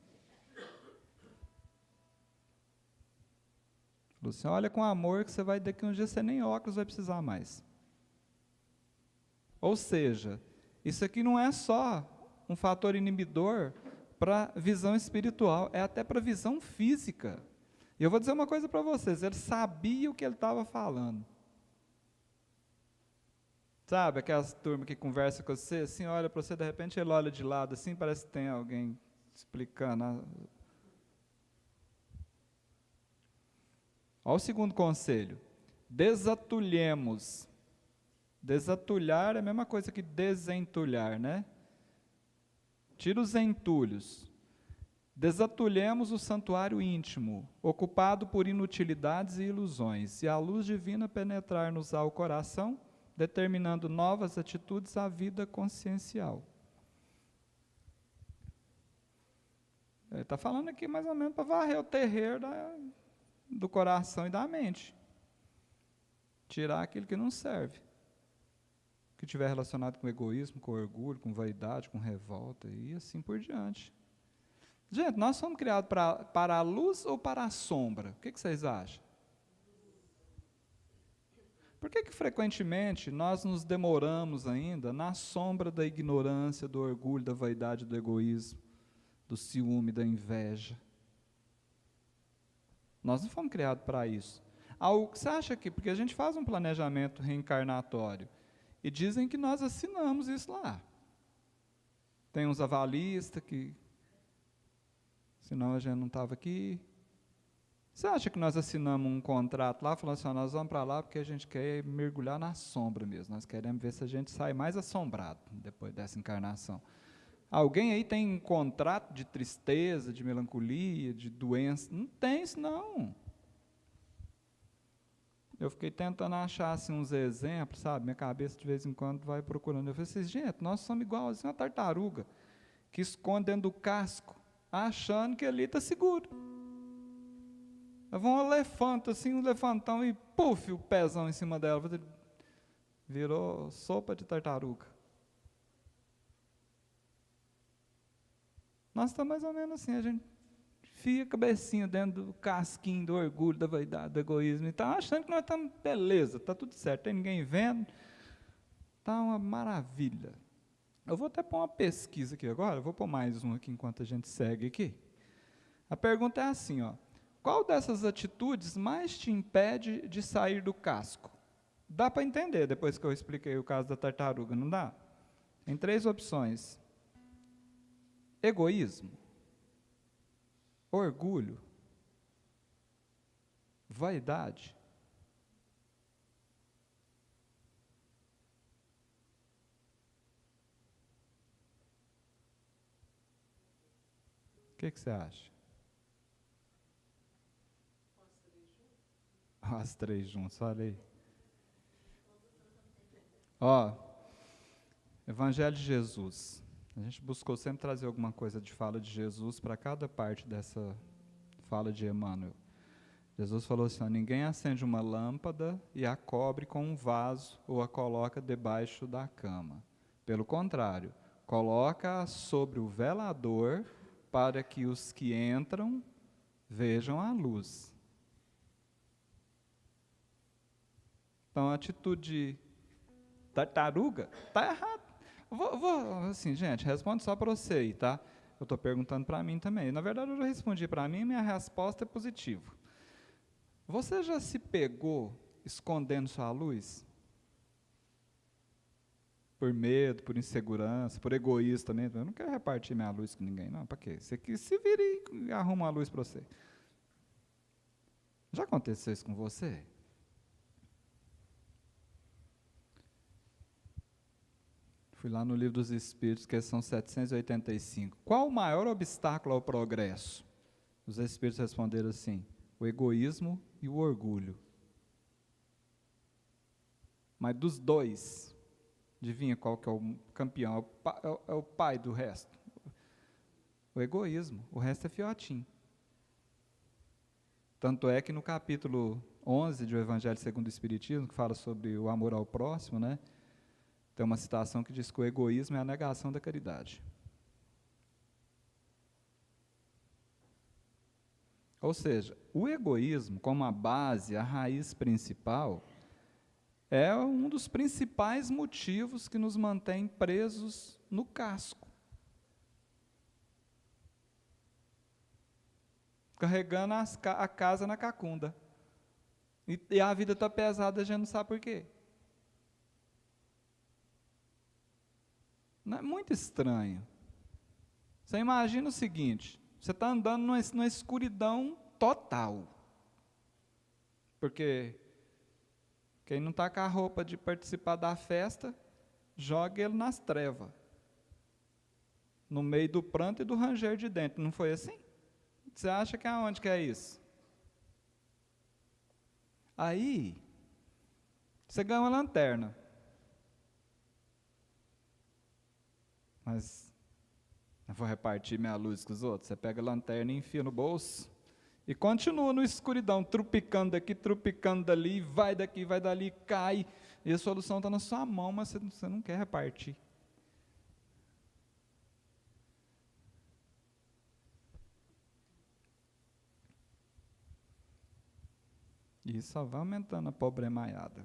Falou assim, olha com amor que você vai, daqui um dia você nem óculos vai precisar mais. Ou seja, isso aqui não é só um fator inibidor para a visão espiritual, é até para a visão física. E eu vou dizer uma coisa para vocês, ele sabia o que ele estava falando. Sabe, aquelas turmas que conversam com você, assim, olha para você, de repente ele olha de lado, assim, parece que tem alguém explicando. Olha o segundo conselho, desatulhemos. Desatulhar é a mesma coisa que desentulhar, né? Tira os entulhos. Desatulhemos o santuário íntimo, ocupado por inutilidades e ilusões, e a luz divina penetrar-nos ao coração, determinando novas atitudes à vida consciencial. Ele está falando aqui mais ou menos para varrer o terreiro do coração e da mente. Tirar aquilo que não serve. Que estiver relacionado com egoísmo, com orgulho, com vaidade, com revolta e assim por diante. Gente, nós somos criados para a luz ou para a sombra? O que vocês acham? Por que frequentemente nós nos demoramos ainda na sombra da ignorância, do orgulho, da vaidade, do egoísmo, do ciúme, da inveja? Nós não fomos criados para isso. Você acha que, porque a gente faz um planejamento reencarnatório, e dizem que nós assinamos isso lá. Tem uns avalistas que, senão a gente não estava aqui. Você acha que nós assinamos um contrato lá, falando assim, nós vamos para lá porque a gente quer mergulhar na sombra mesmo, nós queremos ver se a gente sai mais assombrado depois dessa encarnação. Alguém aí tem um contrato de tristeza, de melancolia, de doença? Não tem isso não. Eu fiquei tentando achar assim, uns exemplos, sabe? Minha cabeça de vez em quando vai procurando. Eu falei assim, gente, nós somos igualzinho uma tartaruga que esconde dentro do casco, achando que ali está seguro. Leva um elefante, assim, um elefantão e puf, o pezão em cima dela. Virou sopa de tartaruga. Nós estamos mais ou menos assim, a gente enfia a cabecinha dentro do casquinho do orgulho, da vaidade, do egoísmo, e está achando que nós estamos, beleza, está tudo certo, tem ninguém vendo, está uma maravilha. Eu vou até pôr uma pesquisa aqui agora, vou pôr mais um aqui enquanto a gente segue aqui. A pergunta é assim, ó, qual dessas atitudes mais te impede de sair do casco? Dá para entender depois que eu expliquei o caso da tartaruga, não dá? Tem 3 opções. Egoísmo, orgulho, vaidade. O que você acha? As 3 juntos, olha aí. Ó, Evangelho de Jesus. A gente buscou sempre trazer alguma coisa de fala de Jesus para cada parte dessa fala de Emmanuel. Jesus falou assim, ó, ninguém acende uma lâmpada e a cobre com um vaso ou a coloca debaixo da cama. Pelo contrário, coloca-a sobre o velador para que os que entram vejam a luz. Então, a atitude tartaruga está errada. Assim, gente, responde só para você aí, tá? Eu estou perguntando para mim também. Na verdade, eu já respondi para mim e minha resposta é positiva. Você já se pegou escondendo sua luz? Por medo, por insegurança, por egoísmo também. Eu não quero repartir minha luz com ninguém, não. Para quê? Você que se vira e arruma uma luz para você. Já aconteceu isso com você? Fui lá no Livro dos Espíritos, questão 785. Qual o maior obstáculo ao progresso? Os Espíritos responderam assim, o egoísmo e o orgulho. Mas dos dois, adivinha qual que é o campeão? É o pai do resto. O egoísmo, o resto é fiotinho. Tanto é que no capítulo 11 do Evangelho segundo o Espiritismo, que fala sobre o amor ao próximo, né? Tem uma citação que diz que o egoísmo é a negação da caridade. Ou seja, o egoísmo, como a base, a raiz principal, é um dos principais motivos que nos mantém presos no casco. Carregando a casa na cacunda. E a vida está pesada, a gente não sabe por quê. Não é muito estranho. Você imagina o seguinte, você está andando numa escuridão total. Porque quem não está com a roupa de participar da festa, joga ele nas trevas. No meio do pranto e do ranger de dente. Não foi assim? Você acha que aonde que é isso? Aí, você ganha uma lanterna. Mas eu vou repartir minha luz com os outros. Você pega a lanterna e enfia no bolso e continua no escuridão, trupicando daqui, trupicando dali, vai daqui, vai dali, cai. E a solução está na sua mão, mas você não quer repartir. E isso só vai aumentando a problemaiada.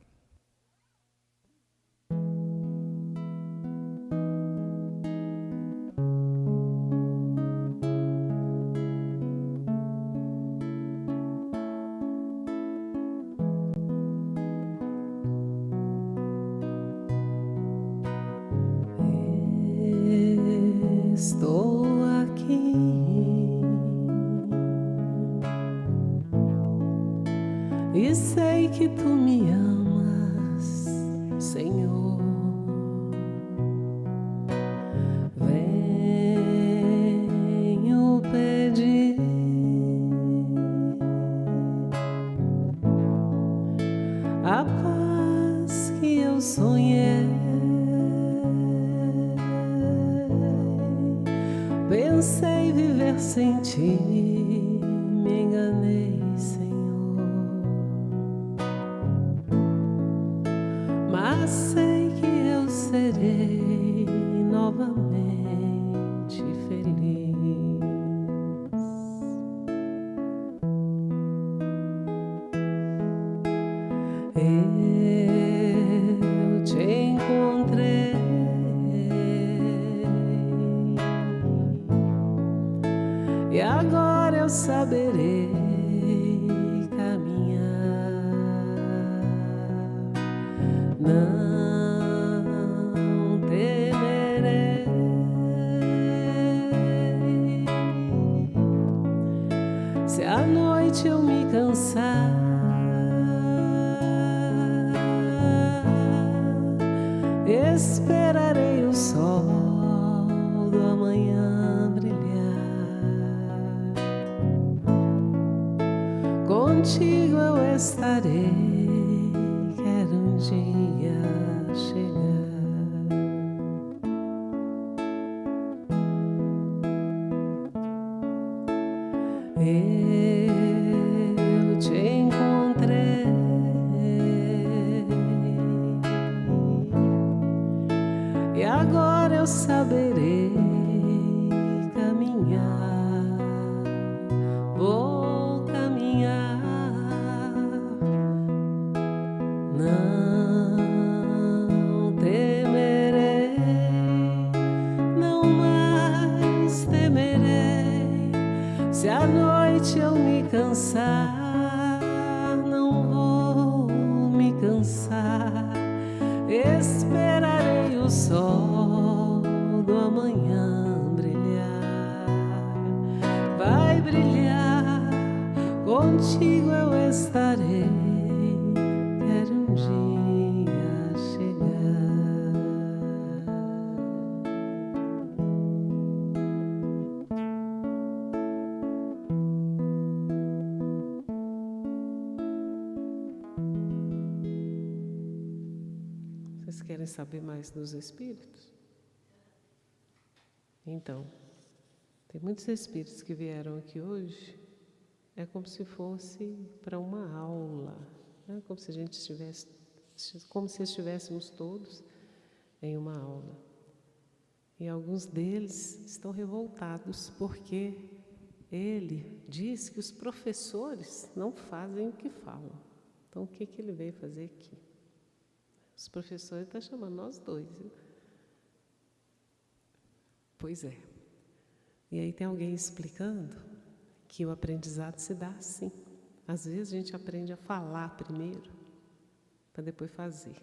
Estou aqui e sei que tu me amas, Senhor. Venho pedir a paz que eu sonhei. Pensei viver sem ti, me enganei, Senhor. Mas sei que eu serei novamente feliz. Eu te encontrei. E agora eu saberei caminhar, não temerei. Se à noite eu me cansar, esperarei o sol do amanhã brilhar. Contigo eu estarei, quero um dia chegar. eu te encontrei. E agora eu saberei caminhar, vou caminhar. Não temerei, não mais temerei. Se à noite eu me cansar, não vou me cansar. Esperarei o sol do amanhã brilhar. Vai brilhar, contigo eu estarei. Quero um dia chegar. Vocês querem saber mais dos espíritos? Então, tem muitos espíritos que vieram aqui hoje, é como se fosse para uma aula, né? Como se a gente estivesse, como se estivéssemos todos em uma aula. E alguns deles estão revoltados porque ele diz que os professores não fazem o que falam. Então, o que ele veio fazer aqui? Os professores estão chamando nós dois, viu? Pois é. E aí tem alguém explicando que o aprendizado se dá assim. Às vezes a gente aprende a falar primeiro, para depois fazer.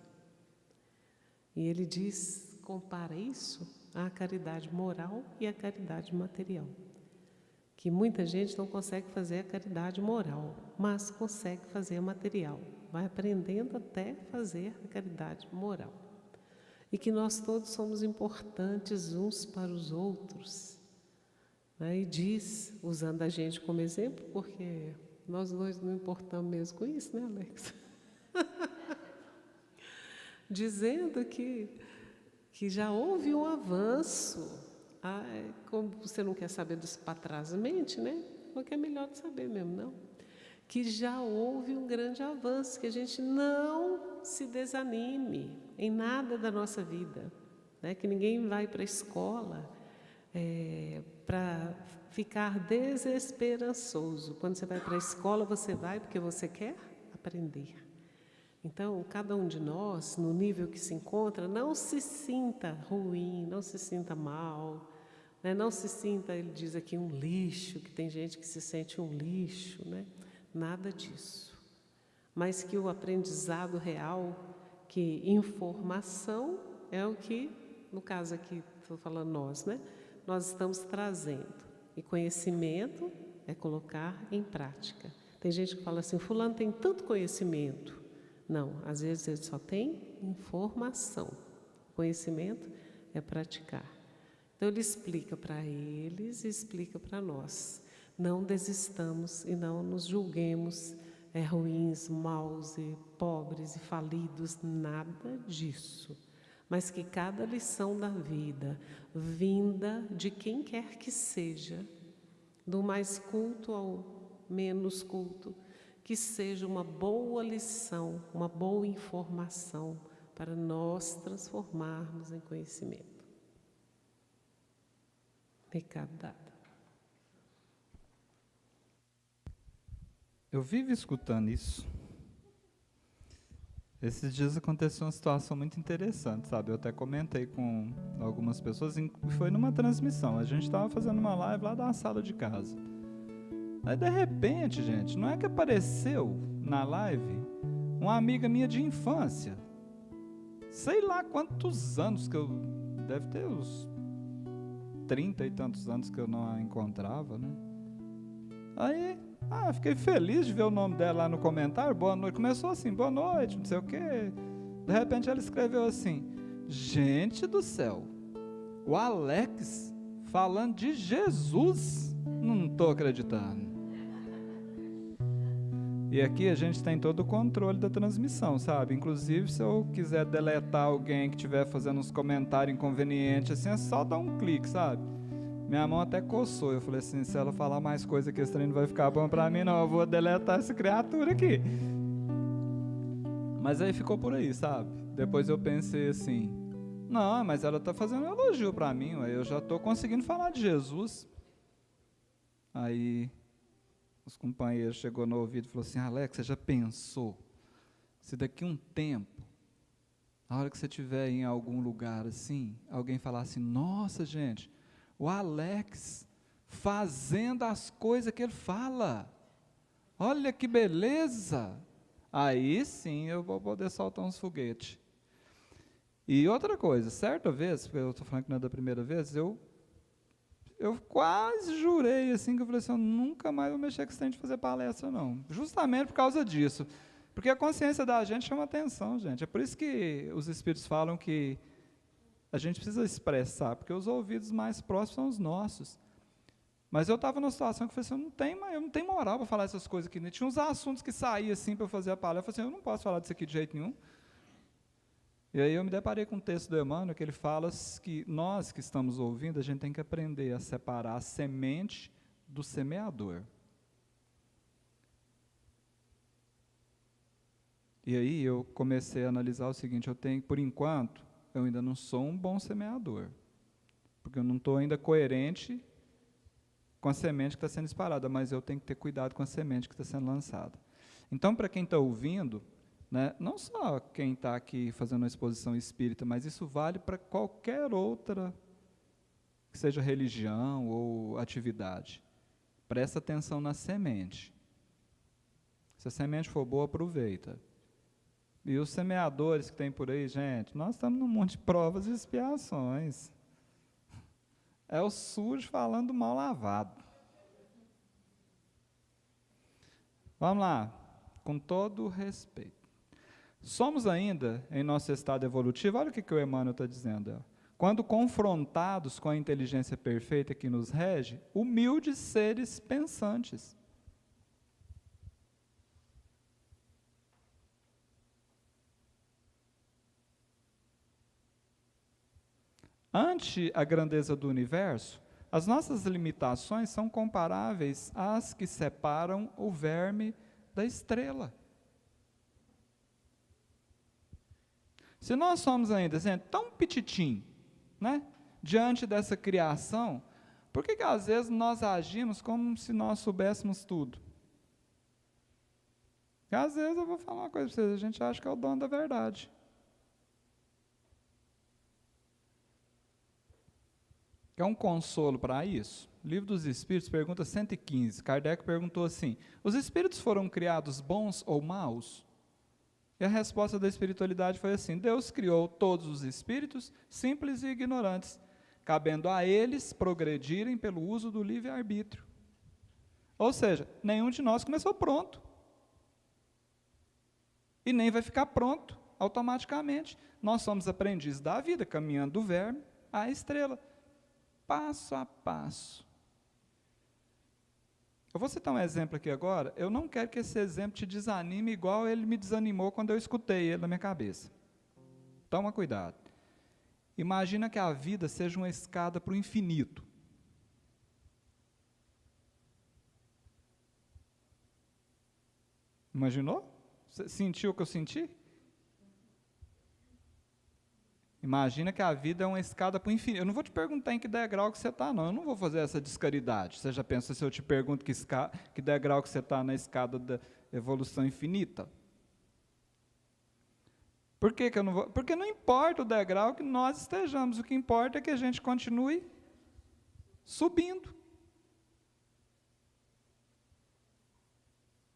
E ele diz, compara isso à caridade moral e à caridade material. Que muita gente não consegue fazer a caridade moral, mas consegue fazer a material. Vai aprendendo até fazer a caridade moral. E que nós todos somos importantes uns para os outros. Né? E diz, usando a gente como exemplo, porque nós dois não importamos mesmo com isso, né, Alex? Dizendo que já houve um avanço. Como você não quer saber disso para trás, mente, né? Porque é melhor de saber mesmo, não? Que já houve um grande avanço, que a gente não se desanime em nada da nossa vida, né? Que ninguém vai para a escola para ficar desesperançoso. Quando você vai para a escola, você vai porque você quer aprender. Então, cada um de nós, no nível que se encontra, não se sinta ruim, não se sinta mal, né? Não se sinta, ele diz aqui, um lixo, que tem gente que se sente um lixo, né? Nada disso. Mas que o aprendizado real, que informação é o que, no caso aqui, estou falando nós, né? Nós estamos trazendo. E conhecimento é colocar em prática. Tem gente que fala assim, fulano tem tanto conhecimento. Não, às vezes ele só tem informação. Conhecimento é praticar. Então ele explica para eles e explica para nós. Não desistamos e não nos julguemos ruins, maus e pobres e falidos, nada disso. Mas que cada lição da vida, vinda de quem quer que seja, do mais culto ao menos culto, que seja uma boa lição, uma boa informação para nós transformarmos em conhecimento. Recado dado. Eu vivo escutando isso. Esses dias aconteceu uma situação muito interessante, sabe? Eu até comentei com algumas pessoas, e foi numa transmissão. A gente estava fazendo uma live lá da sala de casa. Aí, de repente, gente, não é que apareceu na live uma amiga minha de infância. Sei lá quantos anos que eu... Deve ter uns 30 e tantos anos que eu não a encontrava, né? Aí... fiquei feliz de ver o nome dela lá no comentário, boa noite. Começou assim, boa noite, não sei o quê. De repente ela escreveu assim, gente do céu, o Alex falando de Jesus, não estou acreditando. E aqui a gente tem todo o controle da transmissão, sabe? Inclusive, se eu quiser deletar alguém que estiver fazendo uns comentários inconvenientes, assim, é só dar um clique, sabe? Minha mão até coçou. Eu falei assim, se ela falar mais coisa que esse trem não vai ficar bom para mim, não. Eu vou deletar essa criatura aqui. Mas aí ficou por aí, sabe? Depois eu pensei assim, não, mas ela está fazendo um elogio para mim, ué, eu já estou conseguindo falar de Jesus. Aí os companheiros chegou no ouvido e falou assim, Alex, você já pensou se daqui um tempo, na hora que você estiver em algum lugar assim, alguém falar assim, nossa gente, o Alex fazendo as coisas que ele fala, olha que beleza, aí sim eu vou poder soltar uns foguetes. E outra coisa, certa vez, eu estou falando que não é da primeira vez, eu quase jurei assim, que eu falei assim, eu nunca mais vou mexer com esse trem de fazer palestra não, justamente por causa disso, porque a consciência da gente chama atenção, gente, é por isso que os espíritos falam que a gente precisa expressar, porque os ouvidos mais próximos são os nossos. Mas eu estava numa situação que eu falei assim, eu não tenho moral para falar essas coisas aqui, né? Tinha uns assuntos que saíam assim para eu fazer a palestra, eu falei assim, eu não posso falar disso aqui de jeito nenhum. E aí eu me deparei com um texto do Emmanuel, que ele fala que nós que estamos ouvindo, a gente tem que aprender a separar a semente do semeador. E aí eu comecei a analisar o seguinte, por enquanto, eu ainda não sou um bom semeador, porque eu não estou ainda coerente com a semente que está sendo disparada, mas eu tenho que ter cuidado com a semente que está sendo lançada. Então, para quem está ouvindo, né, não só quem está aqui fazendo uma exposição espírita, mas isso vale para qualquer outra, que seja religião ou atividade. Presta atenção na semente. Se a semente for boa, aproveita. E os semeadores que tem por aí, gente, nós estamos num monte de provas e expiações. É o sujo falando mal lavado. Vamos lá, com todo o respeito. Somos ainda, em nosso estado evolutivo, olha o que o Emmanuel está dizendo. Quando confrontados com a inteligência perfeita que nos rege, humildes seres pensantes. Ante a grandeza do universo, as nossas limitações são comparáveis às que separam o verme da estrela. Se nós somos ainda, gente, tão pititim, né, diante dessa criação, por que às vezes nós agimos como se nós soubéssemos tudo? Porque às vezes eu vou falar uma coisa para vocês, a gente acha que é o dono da verdade. Quer um consolo para isso? O Livro dos Espíritos, pergunta 115. Kardec perguntou assim, os espíritos foram criados bons ou maus? E a resposta da espiritualidade foi assim, Deus criou todos os espíritos simples e ignorantes, cabendo a eles progredirem pelo uso do livre-arbítrio. Ou seja, nenhum de nós começou pronto. E nem vai ficar pronto automaticamente. Nós somos aprendizes da vida, caminhando do verme à estrela. Passo a passo. Eu vou citar um exemplo aqui agora, eu não quero que esse exemplo te desanime igual ele me desanimou quando eu escutei ele na minha cabeça. Toma cuidado. Imagina que a vida seja uma escada para o infinito. Imaginou? Você sentiu o que eu senti? Imagina que a vida é uma escada para o infinito. Eu não vou te perguntar em que degrau que você está, não. Eu não vou fazer essa descaridade. Você já pensa se eu te pergunto que degrau que você está na escada da evolução infinita? Por que eu não vou? Porque não importa o degrau que nós estejamos. O que importa é que a gente continue subindo.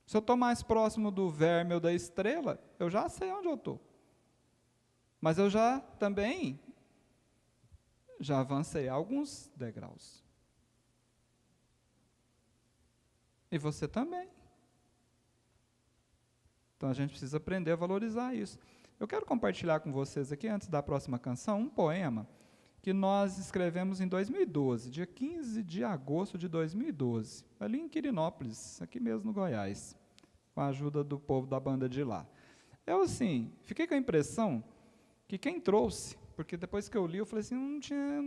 Se eu estou mais próximo do verme ou da estrela, eu já sei onde eu estou. Mas eu já avancei alguns degraus. E você também. Então a gente precisa aprender a valorizar isso. Eu quero compartilhar com vocês aqui, antes da próxima canção, um poema que nós escrevemos em 2012, dia 15 de agosto de 2012, ali em Quirinópolis, aqui mesmo no Goiás, com a ajuda do povo da banda de lá. Eu, assim, fiquei com a impressão que quem trouxe porque depois que eu li, eu falei assim, não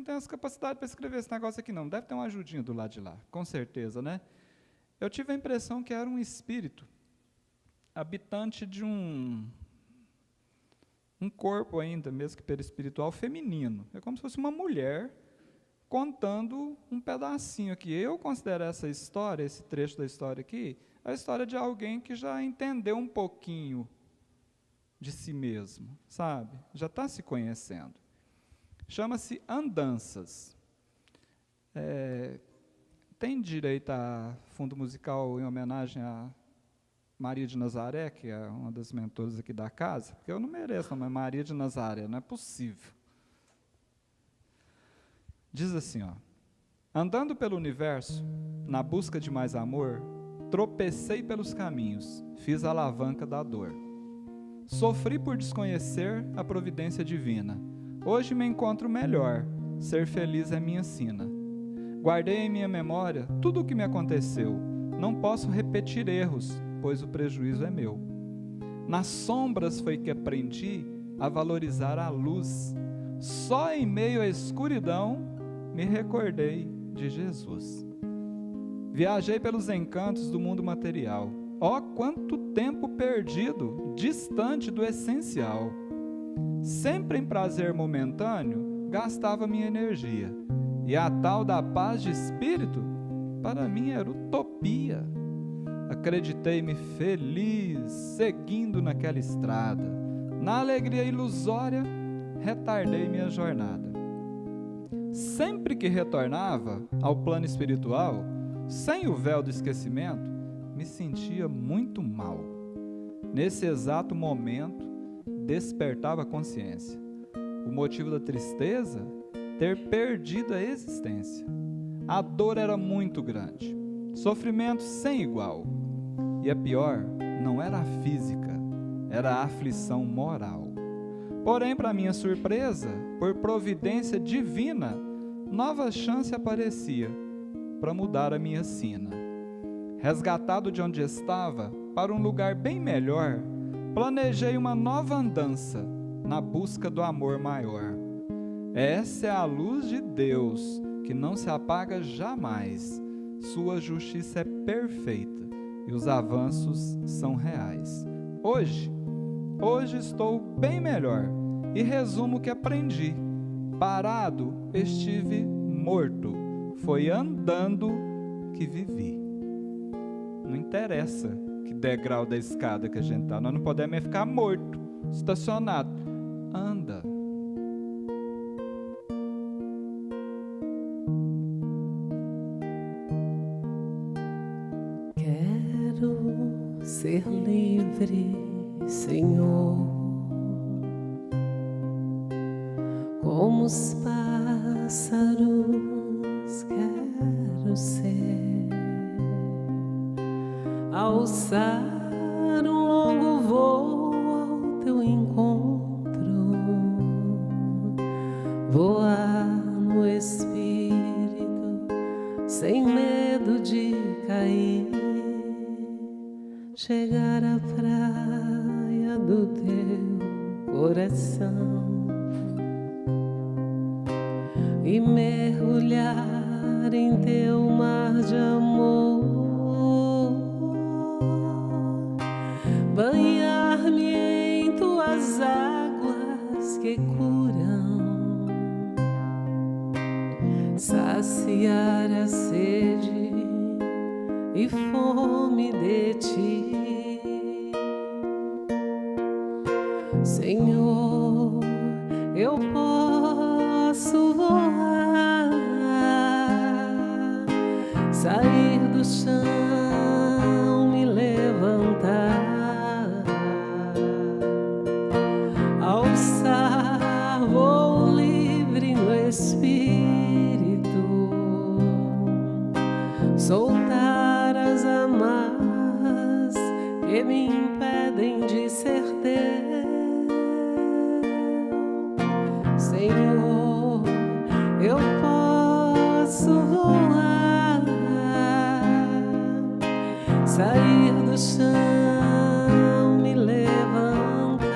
tenho essa capacidade para escrever esse negócio aqui não, deve ter uma ajudinha do lado de lá, com certeza, né? Eu tive a impressão que era um espírito habitante de um corpo ainda, mesmo que perispiritual, feminino. É como se fosse uma mulher contando um pedacinho aqui. Eu considero essa história, esse trecho da história aqui, a história de alguém que já entendeu um pouquinho de si mesmo, sabe? Já está se conhecendo. Chama-se Andanças. Tem direito a fundo musical em homenagem a Maria de Nazaré, que é uma das mentoras aqui da casa, porque eu não mereço, mas Maria de Nazaré, não é possível. Diz assim, ó: andando pelo universo, na busca de mais amor, tropecei pelos caminhos, fiz a alavanca da dor. Sofri por desconhecer a providência divina. Hoje me encontro melhor, ser feliz é minha sina. Guardei em minha memória tudo o que me aconteceu. Não posso repetir erros, pois o prejuízo é meu. Nas sombras foi que aprendi a valorizar a luz. Só em meio à escuridão me recordei de Jesus. Viajei pelos encantos do mundo material. Ó, quanto tempo perdido, distante do essencial. Sempre em prazer momentâneo, gastava minha energia. E a tal da paz de espírito, para mim era utopia. Acreditei-me feliz, seguindo naquela estrada. Na alegria ilusória, retardei minha jornada. Sempre que retornava ao plano espiritual, sem o véu do esquecimento, me sentia muito mal. Nesse exato momento, despertava a consciência. O motivo da tristeza? Ter perdido a existência. A dor era muito grande, sofrimento sem igual. E a pior não era a física, era a aflição moral. Porém, para minha surpresa, por providência divina, nova chance aparecia para mudar a minha sina. Resgatado de onde estava, para um lugar bem melhor, planejei uma nova andança na busca do amor maior. Essa é a luz de Deus, que não se apaga jamais. Sua justiça é perfeita e os avanços são reais. Hoje estou bem melhor e resumo o que aprendi. Parado, estive morto. Foi andando que vivi. Não interessa que degrau da escada que a gente está, nós não podemos ficar morto, estacionado. Anda. Quero ser livre, Senhor, como os pássaros quero ser. Alçar um longo voo ao teu encontro, voar no espírito, sem medo de cair, chegar à praia do teu coração e mergulhar em teu mar de amor. Banhar-me em tuas águas que curam, saciar a sede e fome de ti. Senhor, eu posso voar, sair do chão, me levantar, alçar voo livre no espírito, soltar as amarras que me impedem de ser teu. Senhor, eu posso voar, sair do chão, me levantar,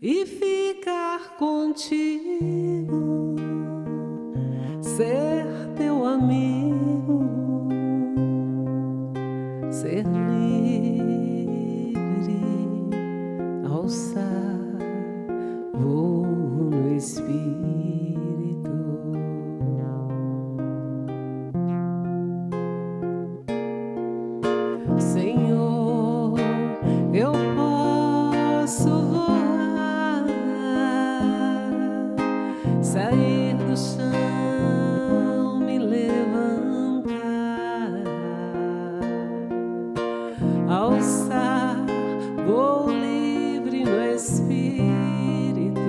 e ficar contigo, ser teu amigo, ser livre, alçar voo no Espírito. Senhor, eu posso voar, sair do chão, me levantar, alçar voo livre no Espírito,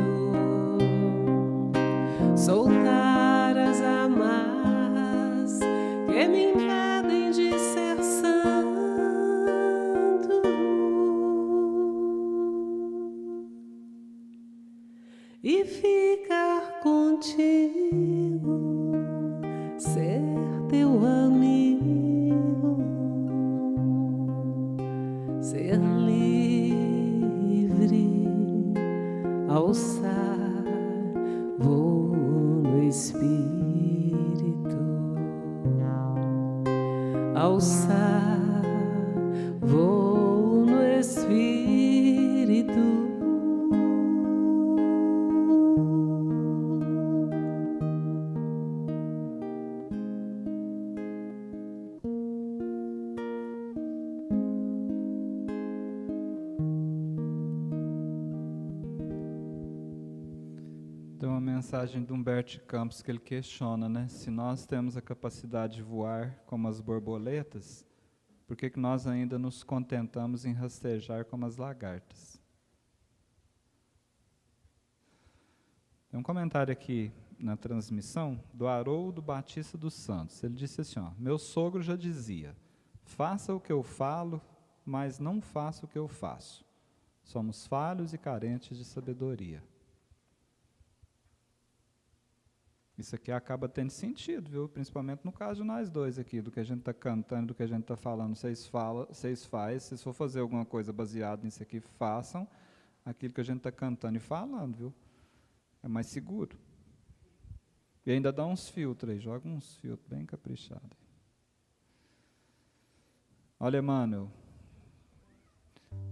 soltar as amarras que me impedem de ser santo e ficar contigo, ser teu amigo, ser livre, alçar voo no Espírito, alçar voo no Espírito. Tem uma mensagem de Humberto Campos que ele questiona, né? Se nós temos a capacidade de voar como as borboletas, por que que nós ainda nos contentamos em rastejar como as lagartas? Tem um comentário aqui na transmissão do Haroldo Batista dos Santos. Ele disse assim, ó, meu sogro já dizia, faça o que eu falo, mas não faça o que eu faço. Somos falhos e carentes de sabedoria. Isso aqui acaba tendo sentido, viu? Principalmente no caso de nós dois aqui, do que a gente está cantando, do que a gente está falando. Vocês fazem, se for fazer alguma coisa baseada nisso aqui, façam aquilo que a gente está cantando e falando, viu? É mais seguro. E ainda dá uns filtros aí, joga uns filtros bem caprichados. Olha, Emmanuel,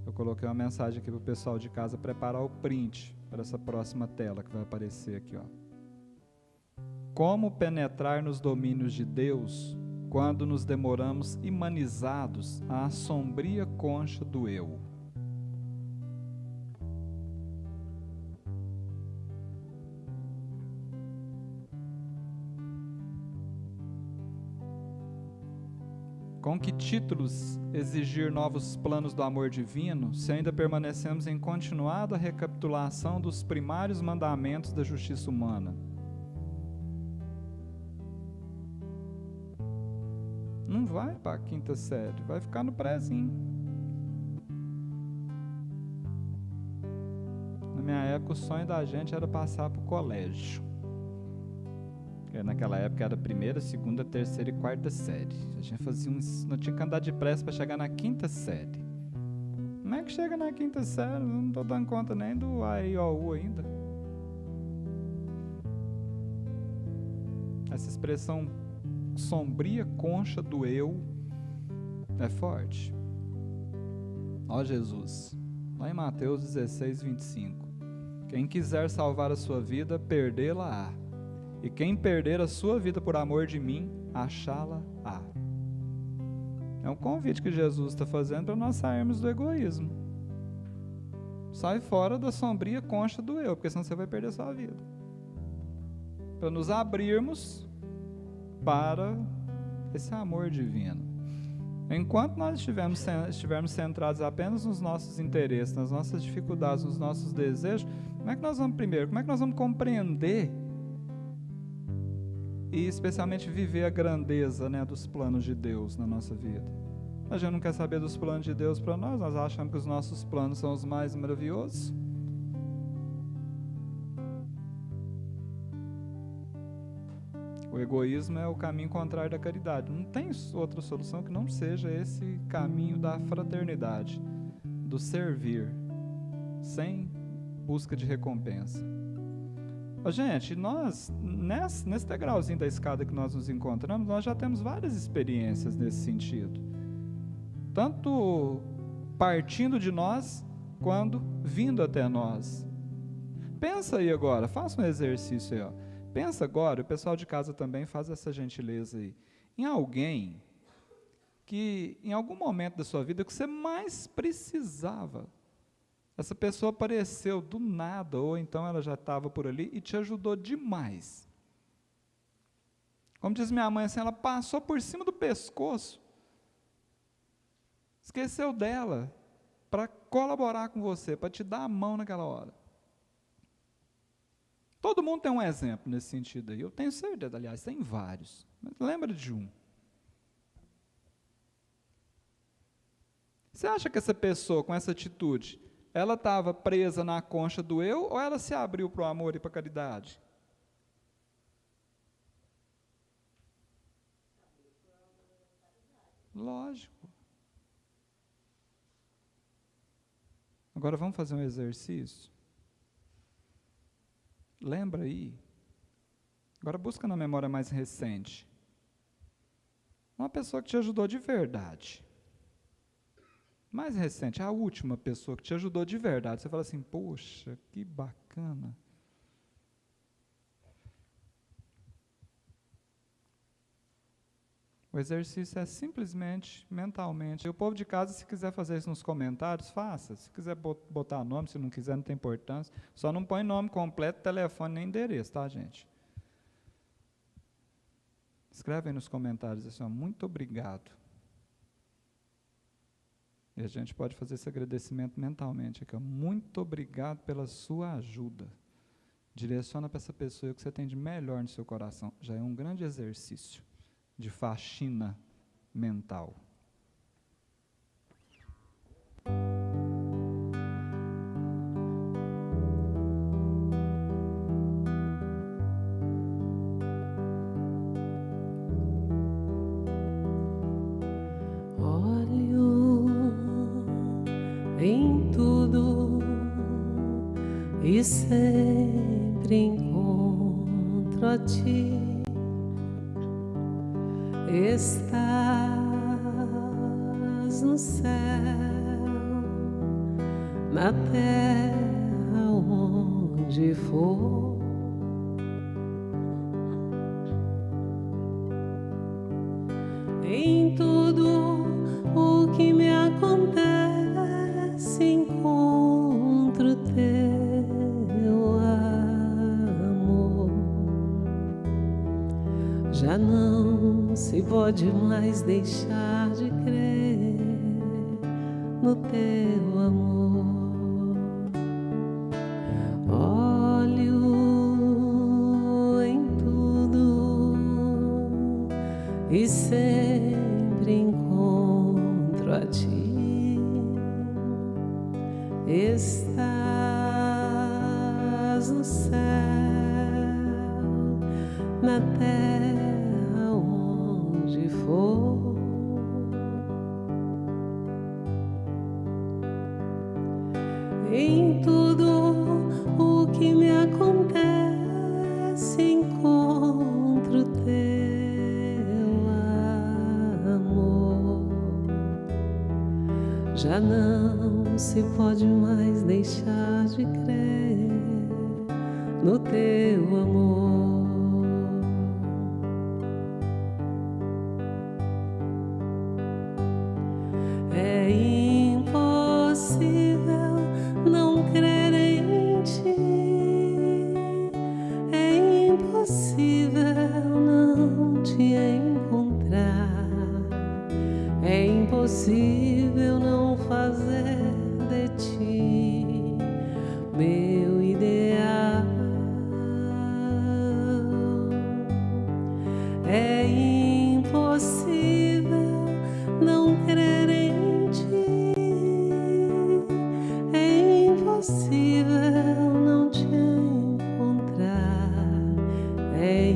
eu coloquei uma mensagem aqui para o pessoal de casa preparar o print para essa próxima tela que vai aparecer aqui, ó. Como penetrar nos domínios de Deus quando nos demoramos imanizados à sombria concha do eu? Com que títulos exigir novos planos do amor divino, se ainda permanecemos em continuada recapitulação dos primários mandamentos da justiça humana? Não vai para a quinta série, vai ficar no prézinho. Na minha época, o sonho da gente era passar para o colégio. Porque naquela época era a primeira, segunda, terceira e quarta série. A gente fazia não tinha que andar depressa para chegar na quinta série. Como é que chega na quinta série? Eu não estou dando conta nem do A, I, O, U ainda. Essa expressão sombria concha do eu é forte. Ó Jesus, lá em Mateus 16, 25. Quem quiser salvar a sua vida, perdê-la-á. E quem perder a sua vida por amor de mim, achá-la-á. É um convite que Jesus está fazendo para nós sairmos do egoísmo. Sai fora da sombria concha do eu, porque senão você vai perder a sua vida. Para nos abrirmos para esse amor divino. Enquanto nós estivermos centrados apenas nos nossos interesses, nas nossas dificuldades, nos nossos desejos, como é que nós vamos compreender e especialmente viver a grandeza, né, dos planos de Deus na nossa vida? A gente não quer saber dos planos de Deus para nós achamos que os nossos planos são os mais maravilhosos. O egoísmo é o caminho contrário da caridade. Não tem outra solução que não seja esse caminho da fraternidade, do servir, sem busca de recompensa. Gente, nós, nesse degrauzinho da escada que nós nos encontramos, nós já temos várias experiências nesse sentido. Tanto partindo de nós, quanto vindo até nós. Pensa aí agora, faça um exercício aí, ó. Pensa agora, o pessoal de casa também faz essa gentileza aí, em alguém que, em algum momento da sua vida, que você mais precisava, essa pessoa apareceu do nada, ou então ela já estava por ali e te ajudou demais. Como diz minha mãe, assim, ela passou por cima do pescoço, esqueceu dela, para colaborar com você, para te dar a mão naquela hora. Todo mundo tem um exemplo nesse sentido aí, eu tenho certeza, aliás, tem vários, mas lembra de um. Você acha que essa pessoa, com essa atitude, ela estava presa na concha do eu, ou ela se abriu para o amor e para a caridade? Lógico. Agora vamos fazer um exercício? Lembra aí? Agora busca na memória mais recente. Uma pessoa que te ajudou de verdade. Mais recente, a última pessoa que te ajudou de verdade. Você fala assim, poxa, que bacana. O exercício é simplesmente, mentalmente. E o povo de casa, se quiser fazer isso nos comentários, faça. Se quiser botar nome, se não quiser, não tem importância. Só não põe nome completo, telefone nem endereço, tá, gente? Escreve aí nos comentários assim, ó, muito obrigado. E a gente pode fazer esse agradecimento mentalmente aqui, ó. Muito obrigado pela sua ajuda. Direciona para essa pessoa o que você tem de melhor no seu coração. Já é um grande exercício de faxina mental. Em tudo e sempre encontro a ti. Estás no céu, na terra onde for. Em tudo o que me acontece, encontro teu amor. Já não se pode mais deixar de crer no teu amor. Olho em tudo e sempre encontro a ti. Estás no céu, na terra onde for. Em tudo o que me acontece, encontro teu amor. Já não se pode mais deixar de crer no teu amor. É impossível não crer em ti, é impossível não te encontrar, é impossível não fazer de ti meu ideal. É impossível não crer em ti, é impossível não te encontrar, é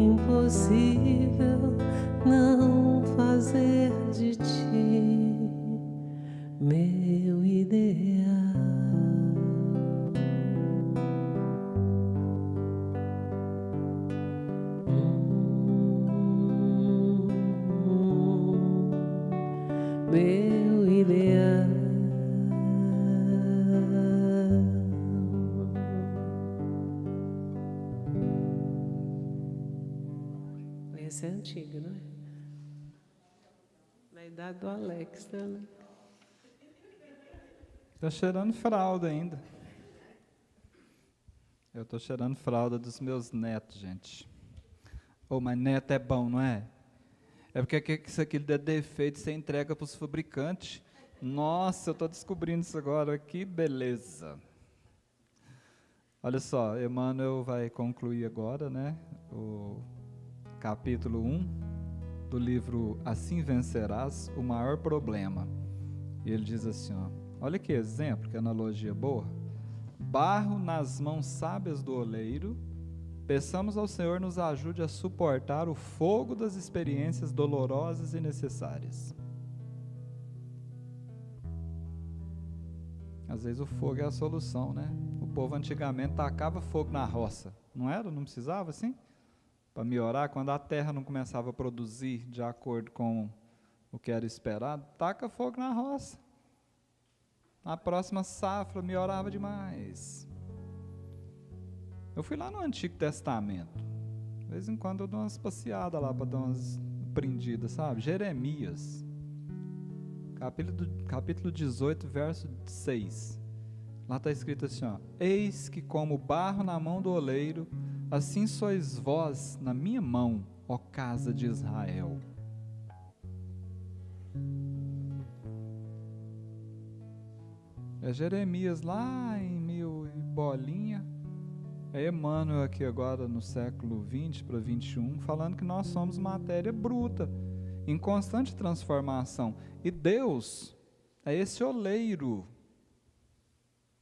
impossível não fazer de ti meu ideal. chega, não é? Na idade do Alex, né? Está cheirando fralda ainda. Eu estou cheirando fralda dos meus netos, gente. Oh, mas neto é bom, não é? É porque isso aqui dá defeito, você entrega para os fabricantes. Nossa, eu estou descobrindo isso agora, que beleza. Olha só, Emmanuel vai concluir agora, né, o capítulo 1 do livro Assim Vencerás o Maior Problema. E ele diz assim, ó, olha que exemplo, que analogia boa. Barro nas mãos sábias do oleiro, peçamos ao Senhor nos ajude a suportar o fogo das experiências dolorosas e necessárias. Às vezes o fogo é a solução, né? O povo antigamente tacava fogo na roça, não era? Não precisava assim? Para melhorar, quando a terra não começava a produzir de acordo com o que era esperado, taca fogo na roça. Na próxima safra melhorava demais. Eu fui lá no Antigo Testamento. De vez em quando eu dou umas passeadas lá para dar umas prendidas, sabe? Jeremias. Capítulo 18, verso 6. Lá está escrito assim, ó, eis que como barro na mão do oleiro, assim sois vós na minha mão, ó casa de Israel. É Jeremias lá em 1000 e bolinha. É Emmanuel aqui agora no século 20 para 21, falando que nós somos matéria bruta, em constante transformação. E Deus é esse oleiro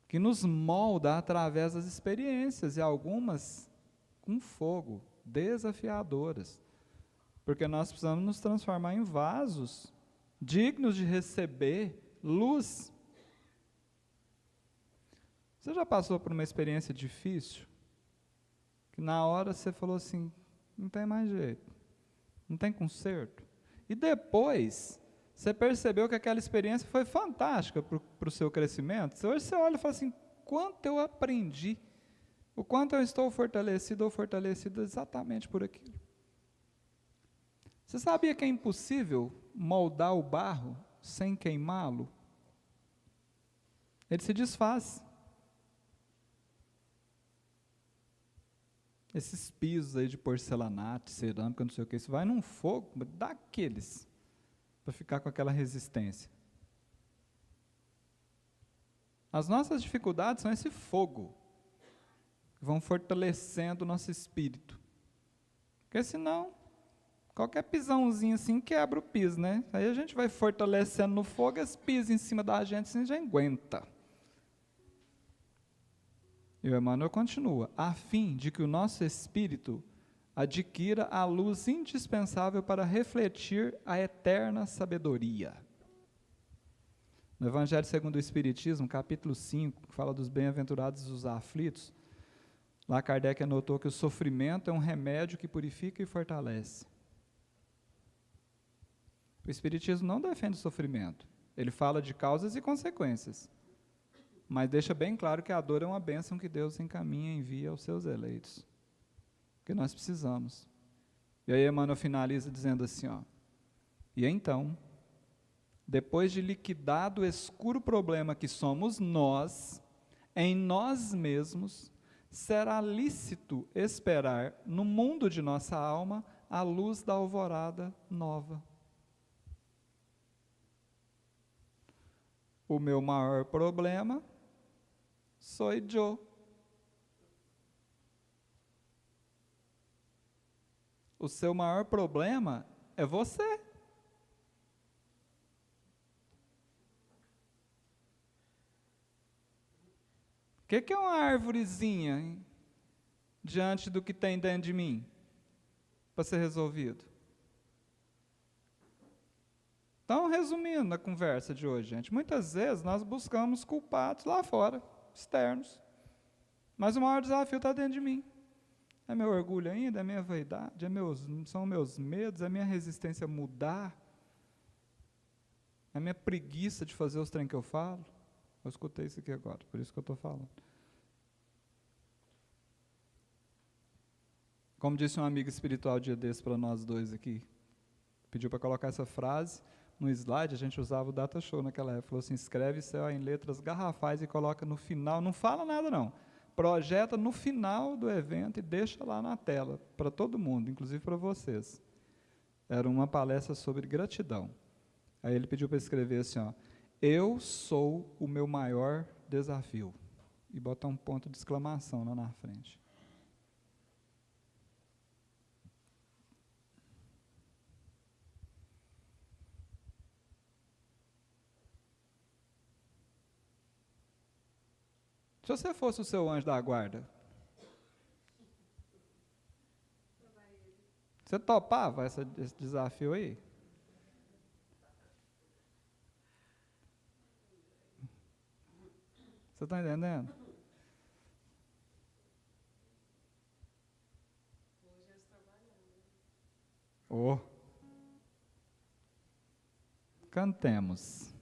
que nos molda através das experiências, e algumas com fogo, desafiadoras. Porque nós precisamos nos transformar em vasos dignos de receber luz. Você já passou por uma experiência difícil? Que na hora você falou assim, não tem mais jeito, não tem conserto. E depois, você percebeu que aquela experiência foi fantástica para o seu crescimento. Hoje você olha e fala assim, quanto eu aprendi, o quanto eu estou fortalecido ou fortalecida exatamente por aquilo. Você sabia que é impossível moldar o barro sem queimá-lo? Ele se desfaz. Esses pisos aí de porcelanato, cerâmica, não sei o que, isso vai num fogo daqueles, para ficar com aquela resistência. As nossas dificuldades são esse fogo, que vão fortalecendo o nosso espírito. Porque senão, qualquer pisãozinho assim quebra o piso, né? Aí a gente vai fortalecendo no fogo, esse piso em cima da gente, assim já aguenta. E o Emmanuel continua, a fim de que o nosso espírito adquira a luz indispensável para refletir a eterna sabedoria. No Evangelho segundo o Espiritismo, capítulo 5, que fala dos bem-aventurados e dos aflitos, lá Kardec anotou que o sofrimento é um remédio que purifica e fortalece. O Espiritismo não defende o sofrimento, ele fala de causas e consequências. Mas deixa bem claro que a dor é uma bênção que Deus encaminha e envia aos seus eleitos. Porque nós precisamos. E aí Emmanuel finaliza dizendo assim, ó, e então, depois de liquidado o escuro problema que somos nós, em nós mesmos, será lícito esperar no mundo de nossa alma a luz da alvorada nova. O meu maior problema sou eu. O seu maior problema é você. O que é uma árvorezinha, hein, diante do que tem dentro de mim, para ser resolvido? Então, resumindo a conversa de hoje, gente, muitas vezes nós buscamos culpados lá fora, externos, mas o maior desafio está dentro de mim. É meu orgulho ainda, é minha vaidade, são meus medos, é minha resistência a mudar, é minha preguiça de fazer os trem que eu falo. Eu escutei isso aqui agora, por isso que eu estou falando. Como disse um amigo espiritual dia desse para nós dois aqui, pediu para colocar essa frase no slide, a gente usava o data show naquela época, falou assim, escreve isso em letras garrafais e coloca no final, não fala nada não, projeta no final do evento e deixa lá na tela, para todo mundo, inclusive para vocês. Era uma palestra sobre gratidão. Aí ele pediu para escrever assim, ó, eu sou o meu maior desafio. E botar um ponto de exclamação lá na frente. Se você fosse o seu anjo da guarda, você topava esse desafio aí? Você está entendendo? Oh. Cantemos.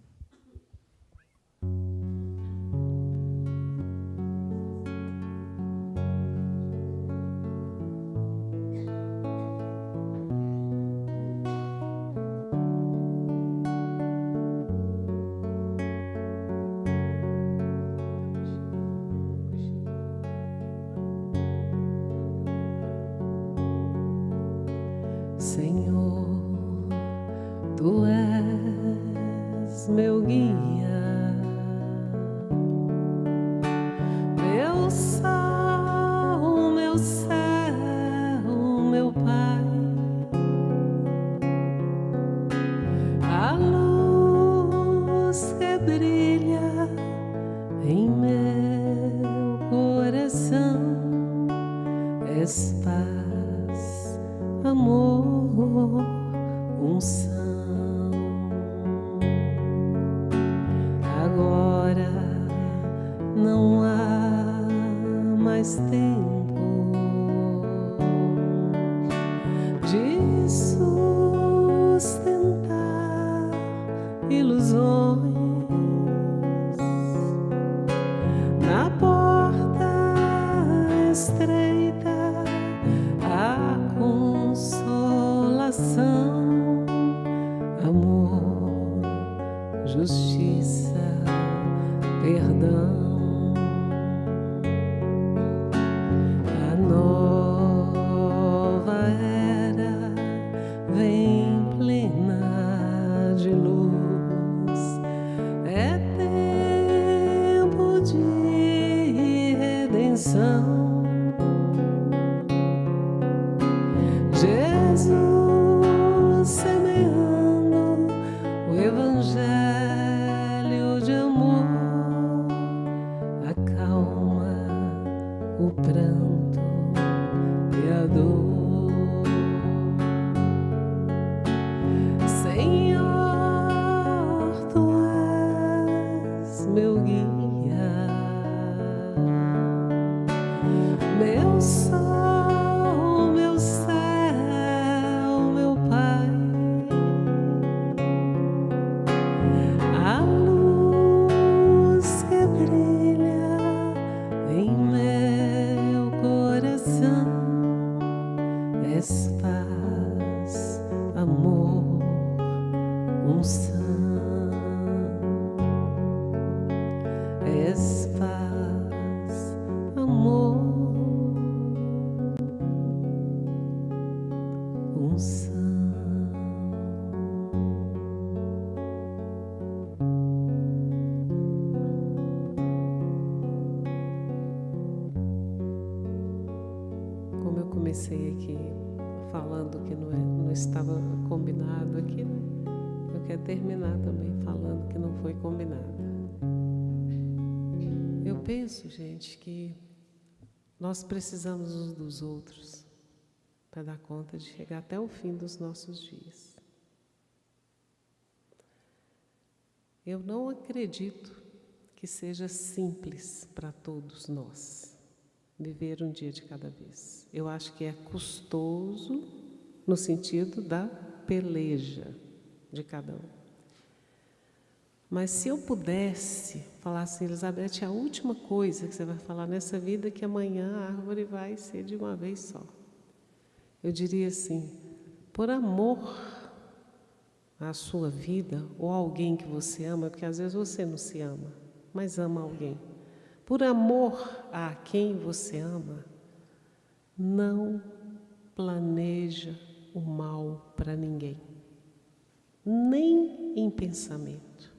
Senhor, Tu és meu guia, meu sol, meu céu, meu Pai, a luz que brilha em meu coração, és paz, amor, unção. Agora não há mais tempo de sustentar ilusões. Na porta estreita a consolação, amor, justiça, perdão. A nova era vem plena de luz, é tempo de redenção. Jesus semeando o evangelho de amor, acalma o pranto e a dor. Senhor, Tu és meu guia, meu sol, meu céu, meu Pai, a luz que brilha em meu coração, és paz, amor, unção, és paz, amor, unção. Como eu comecei aqui falando que não estava combinado aqui, né? Eu quero terminar também falando que não foi combinado. Eu penso, gente, que nós precisamos uns dos outros para dar conta de chegar até o fim dos nossos dias. Eu não acredito que seja simples para todos nós viver um dia de cada vez. Eu acho que é custoso no sentido da peleja de cada um. Mas se eu pudesse falar assim, Elizabeth, a última coisa que você vai falar nessa vida é que amanhã a árvore vai ser de uma vez só. eu diria assim, por amor à sua vida ou a alguém que você ama, porque às vezes você não se ama, mas ama alguém. Por amor a quem você ama, não planeja o mal para ninguém, nem em pensamento.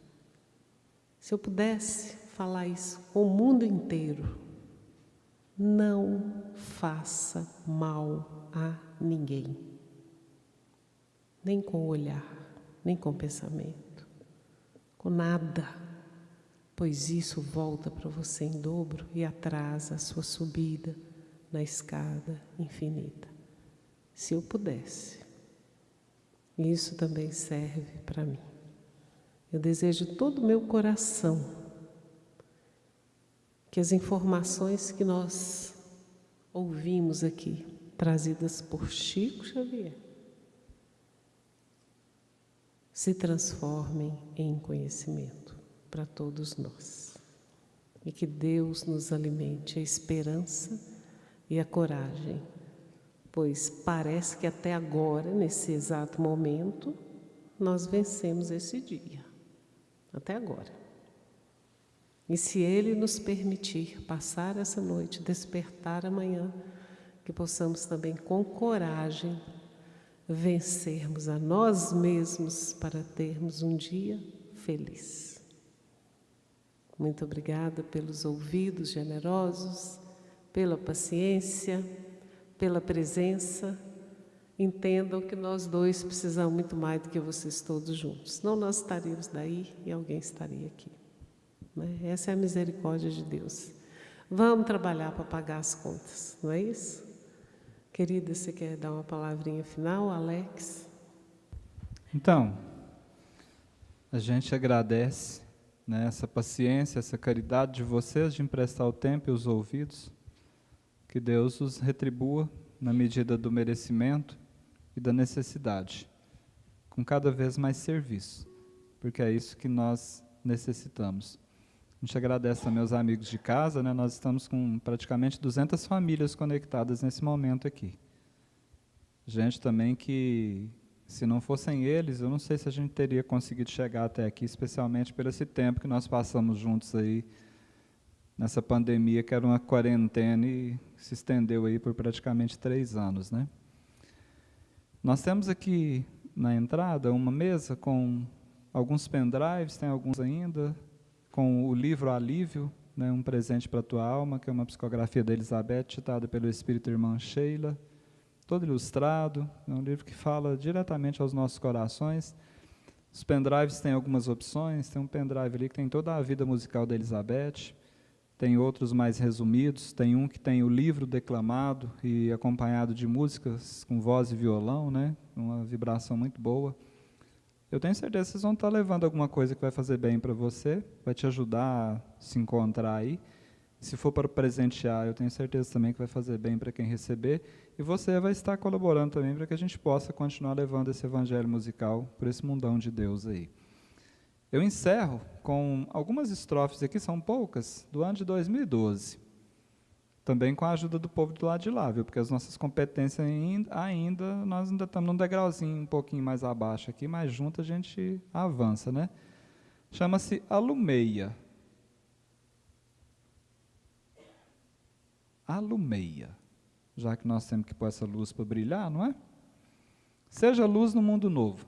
Se eu pudesse falar isso com o mundo inteiro, não faça mal a ninguém, nem com o olhar, nem com o pensamento, com nada, pois isso volta para você em dobro e atrasa a sua subida na escada infinita. Se eu pudesse, isso também serve para mim. Eu desejo de todo o meu coração que as informações que nós ouvimos aqui, trazidas por Chico Xavier, se transformem em conhecimento para todos nós. E que Deus nos alimente a esperança e a coragem, pois parece que até agora, nesse exato momento, nós vencemos esse dia. Até agora. E se Ele nos permitir passar essa noite, despertar amanhã, que possamos também com coragem vencermos a nós mesmos para termos um dia feliz. Muito obrigada pelos ouvidos generosos, pela paciência, pela presença. Entendam que nós dois precisamos muito mais do que vocês todos juntos. Senão nós estaríamos daí e alguém estaria aqui. Essa é a misericórdia de Deus. Vamos trabalhar para pagar as contas, não é isso? Querida, você quer dar uma palavrinha final, Alex? Então, a gente agradece, né, essa paciência, essa caridade de vocês de emprestar o tempo e os ouvidos. Que Deus os retribua na medida do merecimento e da necessidade, com cada vez mais serviço, porque é isso que nós necessitamos. A gente agradece também aos amigos de casa, né? Nós estamos com praticamente 200 famílias conectadas nesse momento aqui. Gente também que, se não fossem eles, eu não sei se a gente teria conseguido chegar até aqui, especialmente por esse tempo que nós passamos juntos aí, nessa pandemia, que era uma quarentena e se estendeu aí por praticamente 3 anos, né? Nós temos aqui na entrada uma mesa com alguns pendrives, tem alguns ainda, com o livro Alívio, né, um presente para a tua alma, que é uma psicografia da Elizabeth, ditada pelo Espírito Irmã Sheila, todo ilustrado, é um livro que fala diretamente aos nossos corações. Os pendrives têm algumas opções, tem um pendrive ali que tem toda a vida musical da Elizabeth, tem outros mais resumidos, tem um que tem o livro declamado e acompanhado de músicas com voz e violão, né, uma vibração muito boa. Eu tenho certeza que vocês vão estar levando alguma coisa que vai fazer bem para você, vai te ajudar a se encontrar aí. Se for para presentear, eu tenho certeza também que vai fazer bem para quem receber. E você vai estar colaborando também para que a gente possa continuar levando esse evangelho musical por esse mundão de Deus aí. Eu encerro com algumas estrofes aqui, são poucas, do ano de 2012. Também com a ajuda do povo do lado de lá, viu? Porque as nossas competências nós ainda estamos num degrauzinho um pouquinho mais abaixo aqui, mas junto a gente avança, né? Chama-se Alumeia. Alumeia. Já que nós temos que pôr essa luz para brilhar, não é? Seja luz no mundo novo,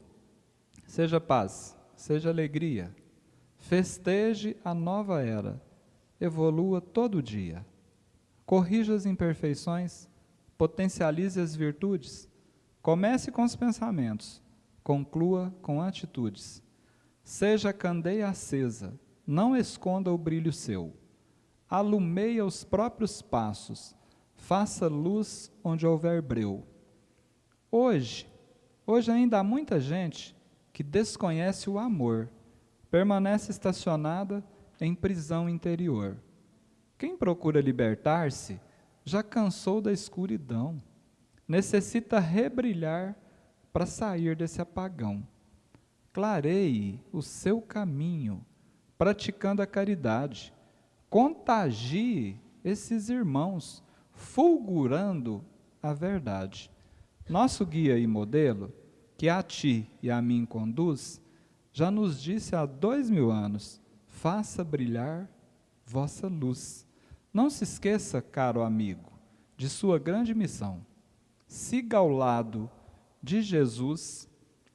seja paz, seja alegria, festeje a nova era, evolua todo dia. Corrija as imperfeições, potencialize as virtudes, comece com os pensamentos, conclua com atitudes. Seja candeia acesa, não esconda o brilho seu. Alumeia os próprios passos, faça luz onde houver breu. Hoje ainda há muita gente que desconhece o amor, permanece estacionada em prisão interior. Quem procura libertar-se já cansou da escuridão, necessita rebrilhar para sair desse apagão. Clareie o seu caminho, praticando a caridade, contagie esses irmãos, fulgurando a verdade. Nosso guia e modelo, que a ti e a mim conduz, já nos disse há 2000 anos: faça brilhar vossa luz. Não se esqueça, caro amigo, de sua grande missão. Siga ao lado de Jesus,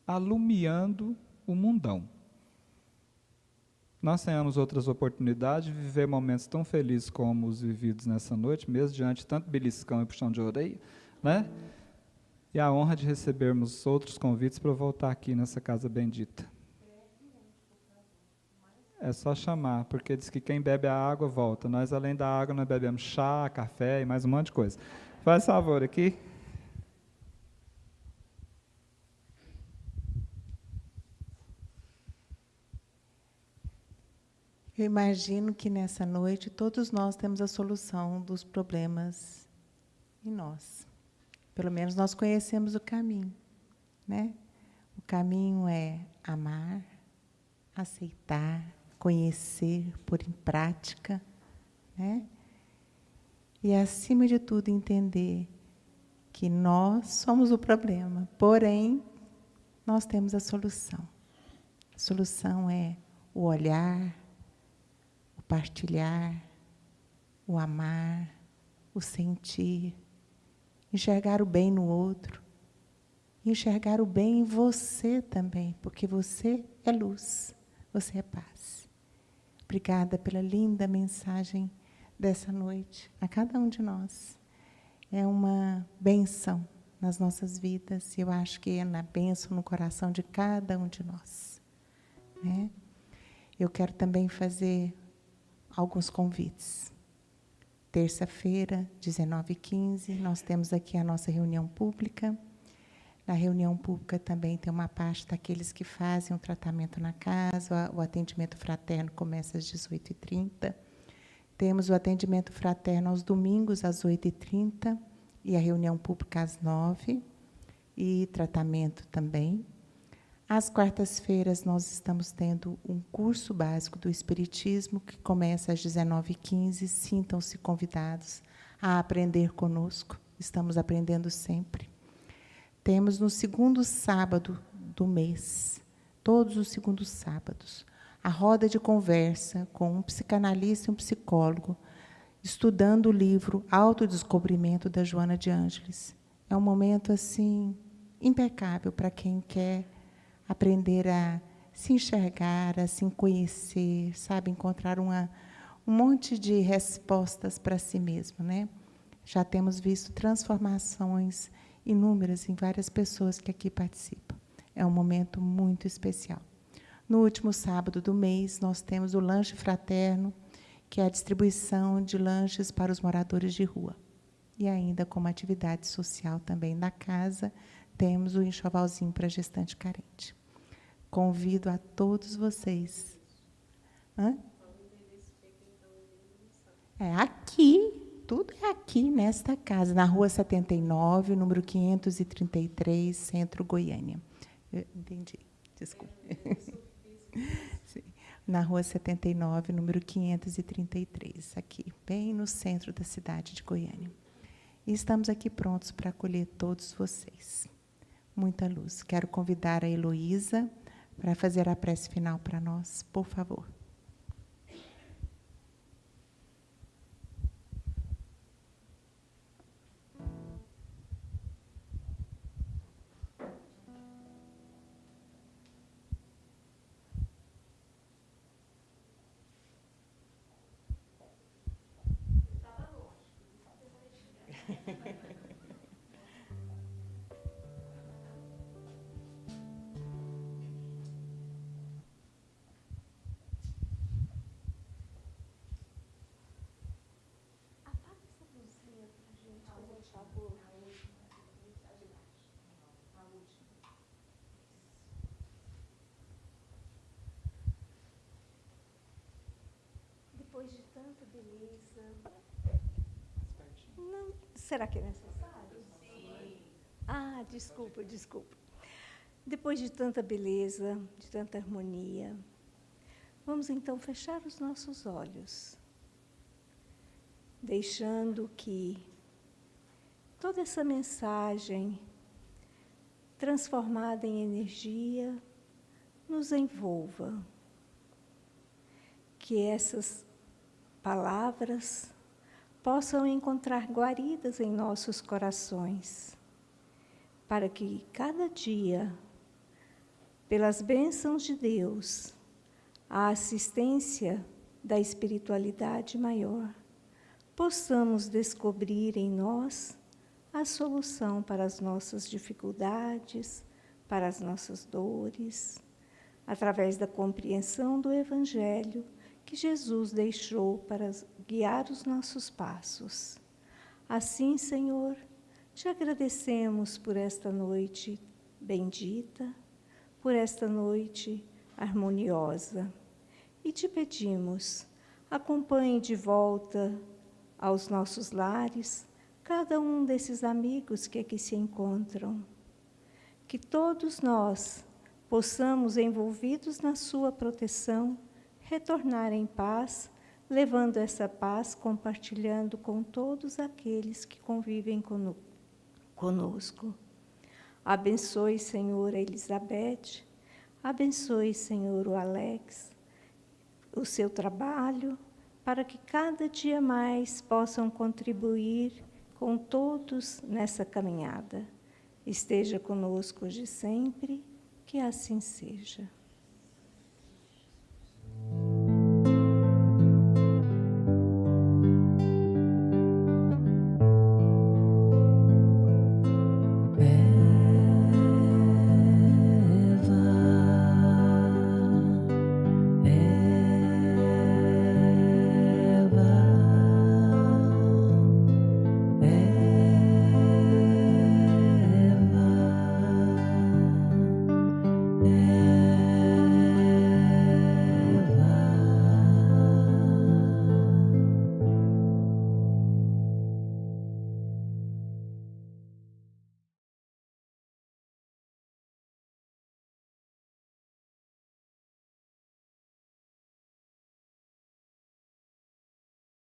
alumiando o mundão. Nós tenhamos outras oportunidades de viver momentos tão felizes como os vividos nessa noite, mesmo diante de tanto beliscão e puxão de orelha, né? E a honra de recebermos outros convites para voltar aqui nessa casa bendita. É só chamar, porque diz que quem bebe a água volta. Nós, além da água, nós bebemos chá, café e mais um monte de coisa. Faz favor aqui. Eu imagino que nessa noite todos nós temos a solução dos problemas em nós. Pelo menos nós conhecemos o caminho, né? O caminho é amar, aceitar, conhecer, pôr em prática, né? E, acima de tudo, entender que nós somos o problema, porém, nós temos a solução. A solução é o olhar, o partilhar, o amar, o sentir, enxergar o bem no outro, enxergar o bem em você também, porque você é luz, você é paz. Obrigada pela linda mensagem dessa noite, a cada um de nós. É uma bênção nas nossas vidas, e eu acho que é na bênção no coração de cada um de nós, né? Eu quero também fazer alguns convites. Terça-feira, 19h15, nós temos aqui a nossa reunião pública. Na reunião pública também tem uma parte daqueles que fazem o tratamento na casa, o atendimento fraterno começa às 18h30. Temos o atendimento fraterno aos domingos, às 8h30, e a reunião pública às 9h, e tratamento também. Às quartas-feiras, nós estamos tendo um curso básico do Espiritismo, que começa às 19h15. Sintam-se convidados a aprender conosco. Estamos aprendendo sempre. Temos no segundo sábado do mês, todos os segundos sábados, a roda de conversa com um psicanalista e um psicólogo, estudando o livro Autodescobrimento, da Joana de Ângeles. É um momento assim impecável para quem quer aprender a se enxergar, a se conhecer, sabe, encontrar um monte de respostas para si mesmo, né? Já temos visto transformações inúmeras em várias pessoas que aqui participam. É um momento muito especial. No último sábado do mês, nós temos o lanche fraterno, que é a distribuição de lanches para os moradores de rua. E ainda, como atividade social também na casa, temos o enxovalzinho para gestante carente. Convido a todos vocês. Hã? É aqui, tudo é aqui, nesta casa, na Rua 79, número 533, Centro Goiânia. Eu entendi, desculpa. Sim. Na Rua 79, número 533, aqui, bem no centro da cidade de Goiânia. E estamos aqui prontos para acolher todos vocês. Muita luz. Quero convidar a Heloísa para fazer a prece final para nós, por favor. Depois de tanta beleza. Não, será que é necessário? Sim. Ah, desculpa. Depois de tanta beleza, de tanta harmonia, vamos então fechar os nossos olhos, deixando que toda essa mensagem transformada em energia, nos envolva. Que essas palavras possam encontrar guaridas em nossos corações, para que cada dia, pelas bênçãos de Deus, a assistência da espiritualidade maior, possamos descobrir em nós a solução para as nossas dificuldades, para as nossas dores, através da compreensão do Evangelho que Jesus deixou para guiar os nossos passos. Assim, Senhor, te agradecemos por esta noite bendita, por esta noite harmoniosa. E te pedimos, acompanhe de volta aos nossos lares cada um desses amigos que aqui se encontram. Que todos nós possamos, envolvidos na sua proteção, retornar em paz, levando essa paz, compartilhando com todos aqueles que convivem conosco. Abençoe, Senhor, a Elizabeth, abençoe, Senhor, o Alex, o seu trabalho, para que cada dia mais possam contribuir com todos nessa caminhada. Esteja conosco hoje e sempre, que assim seja.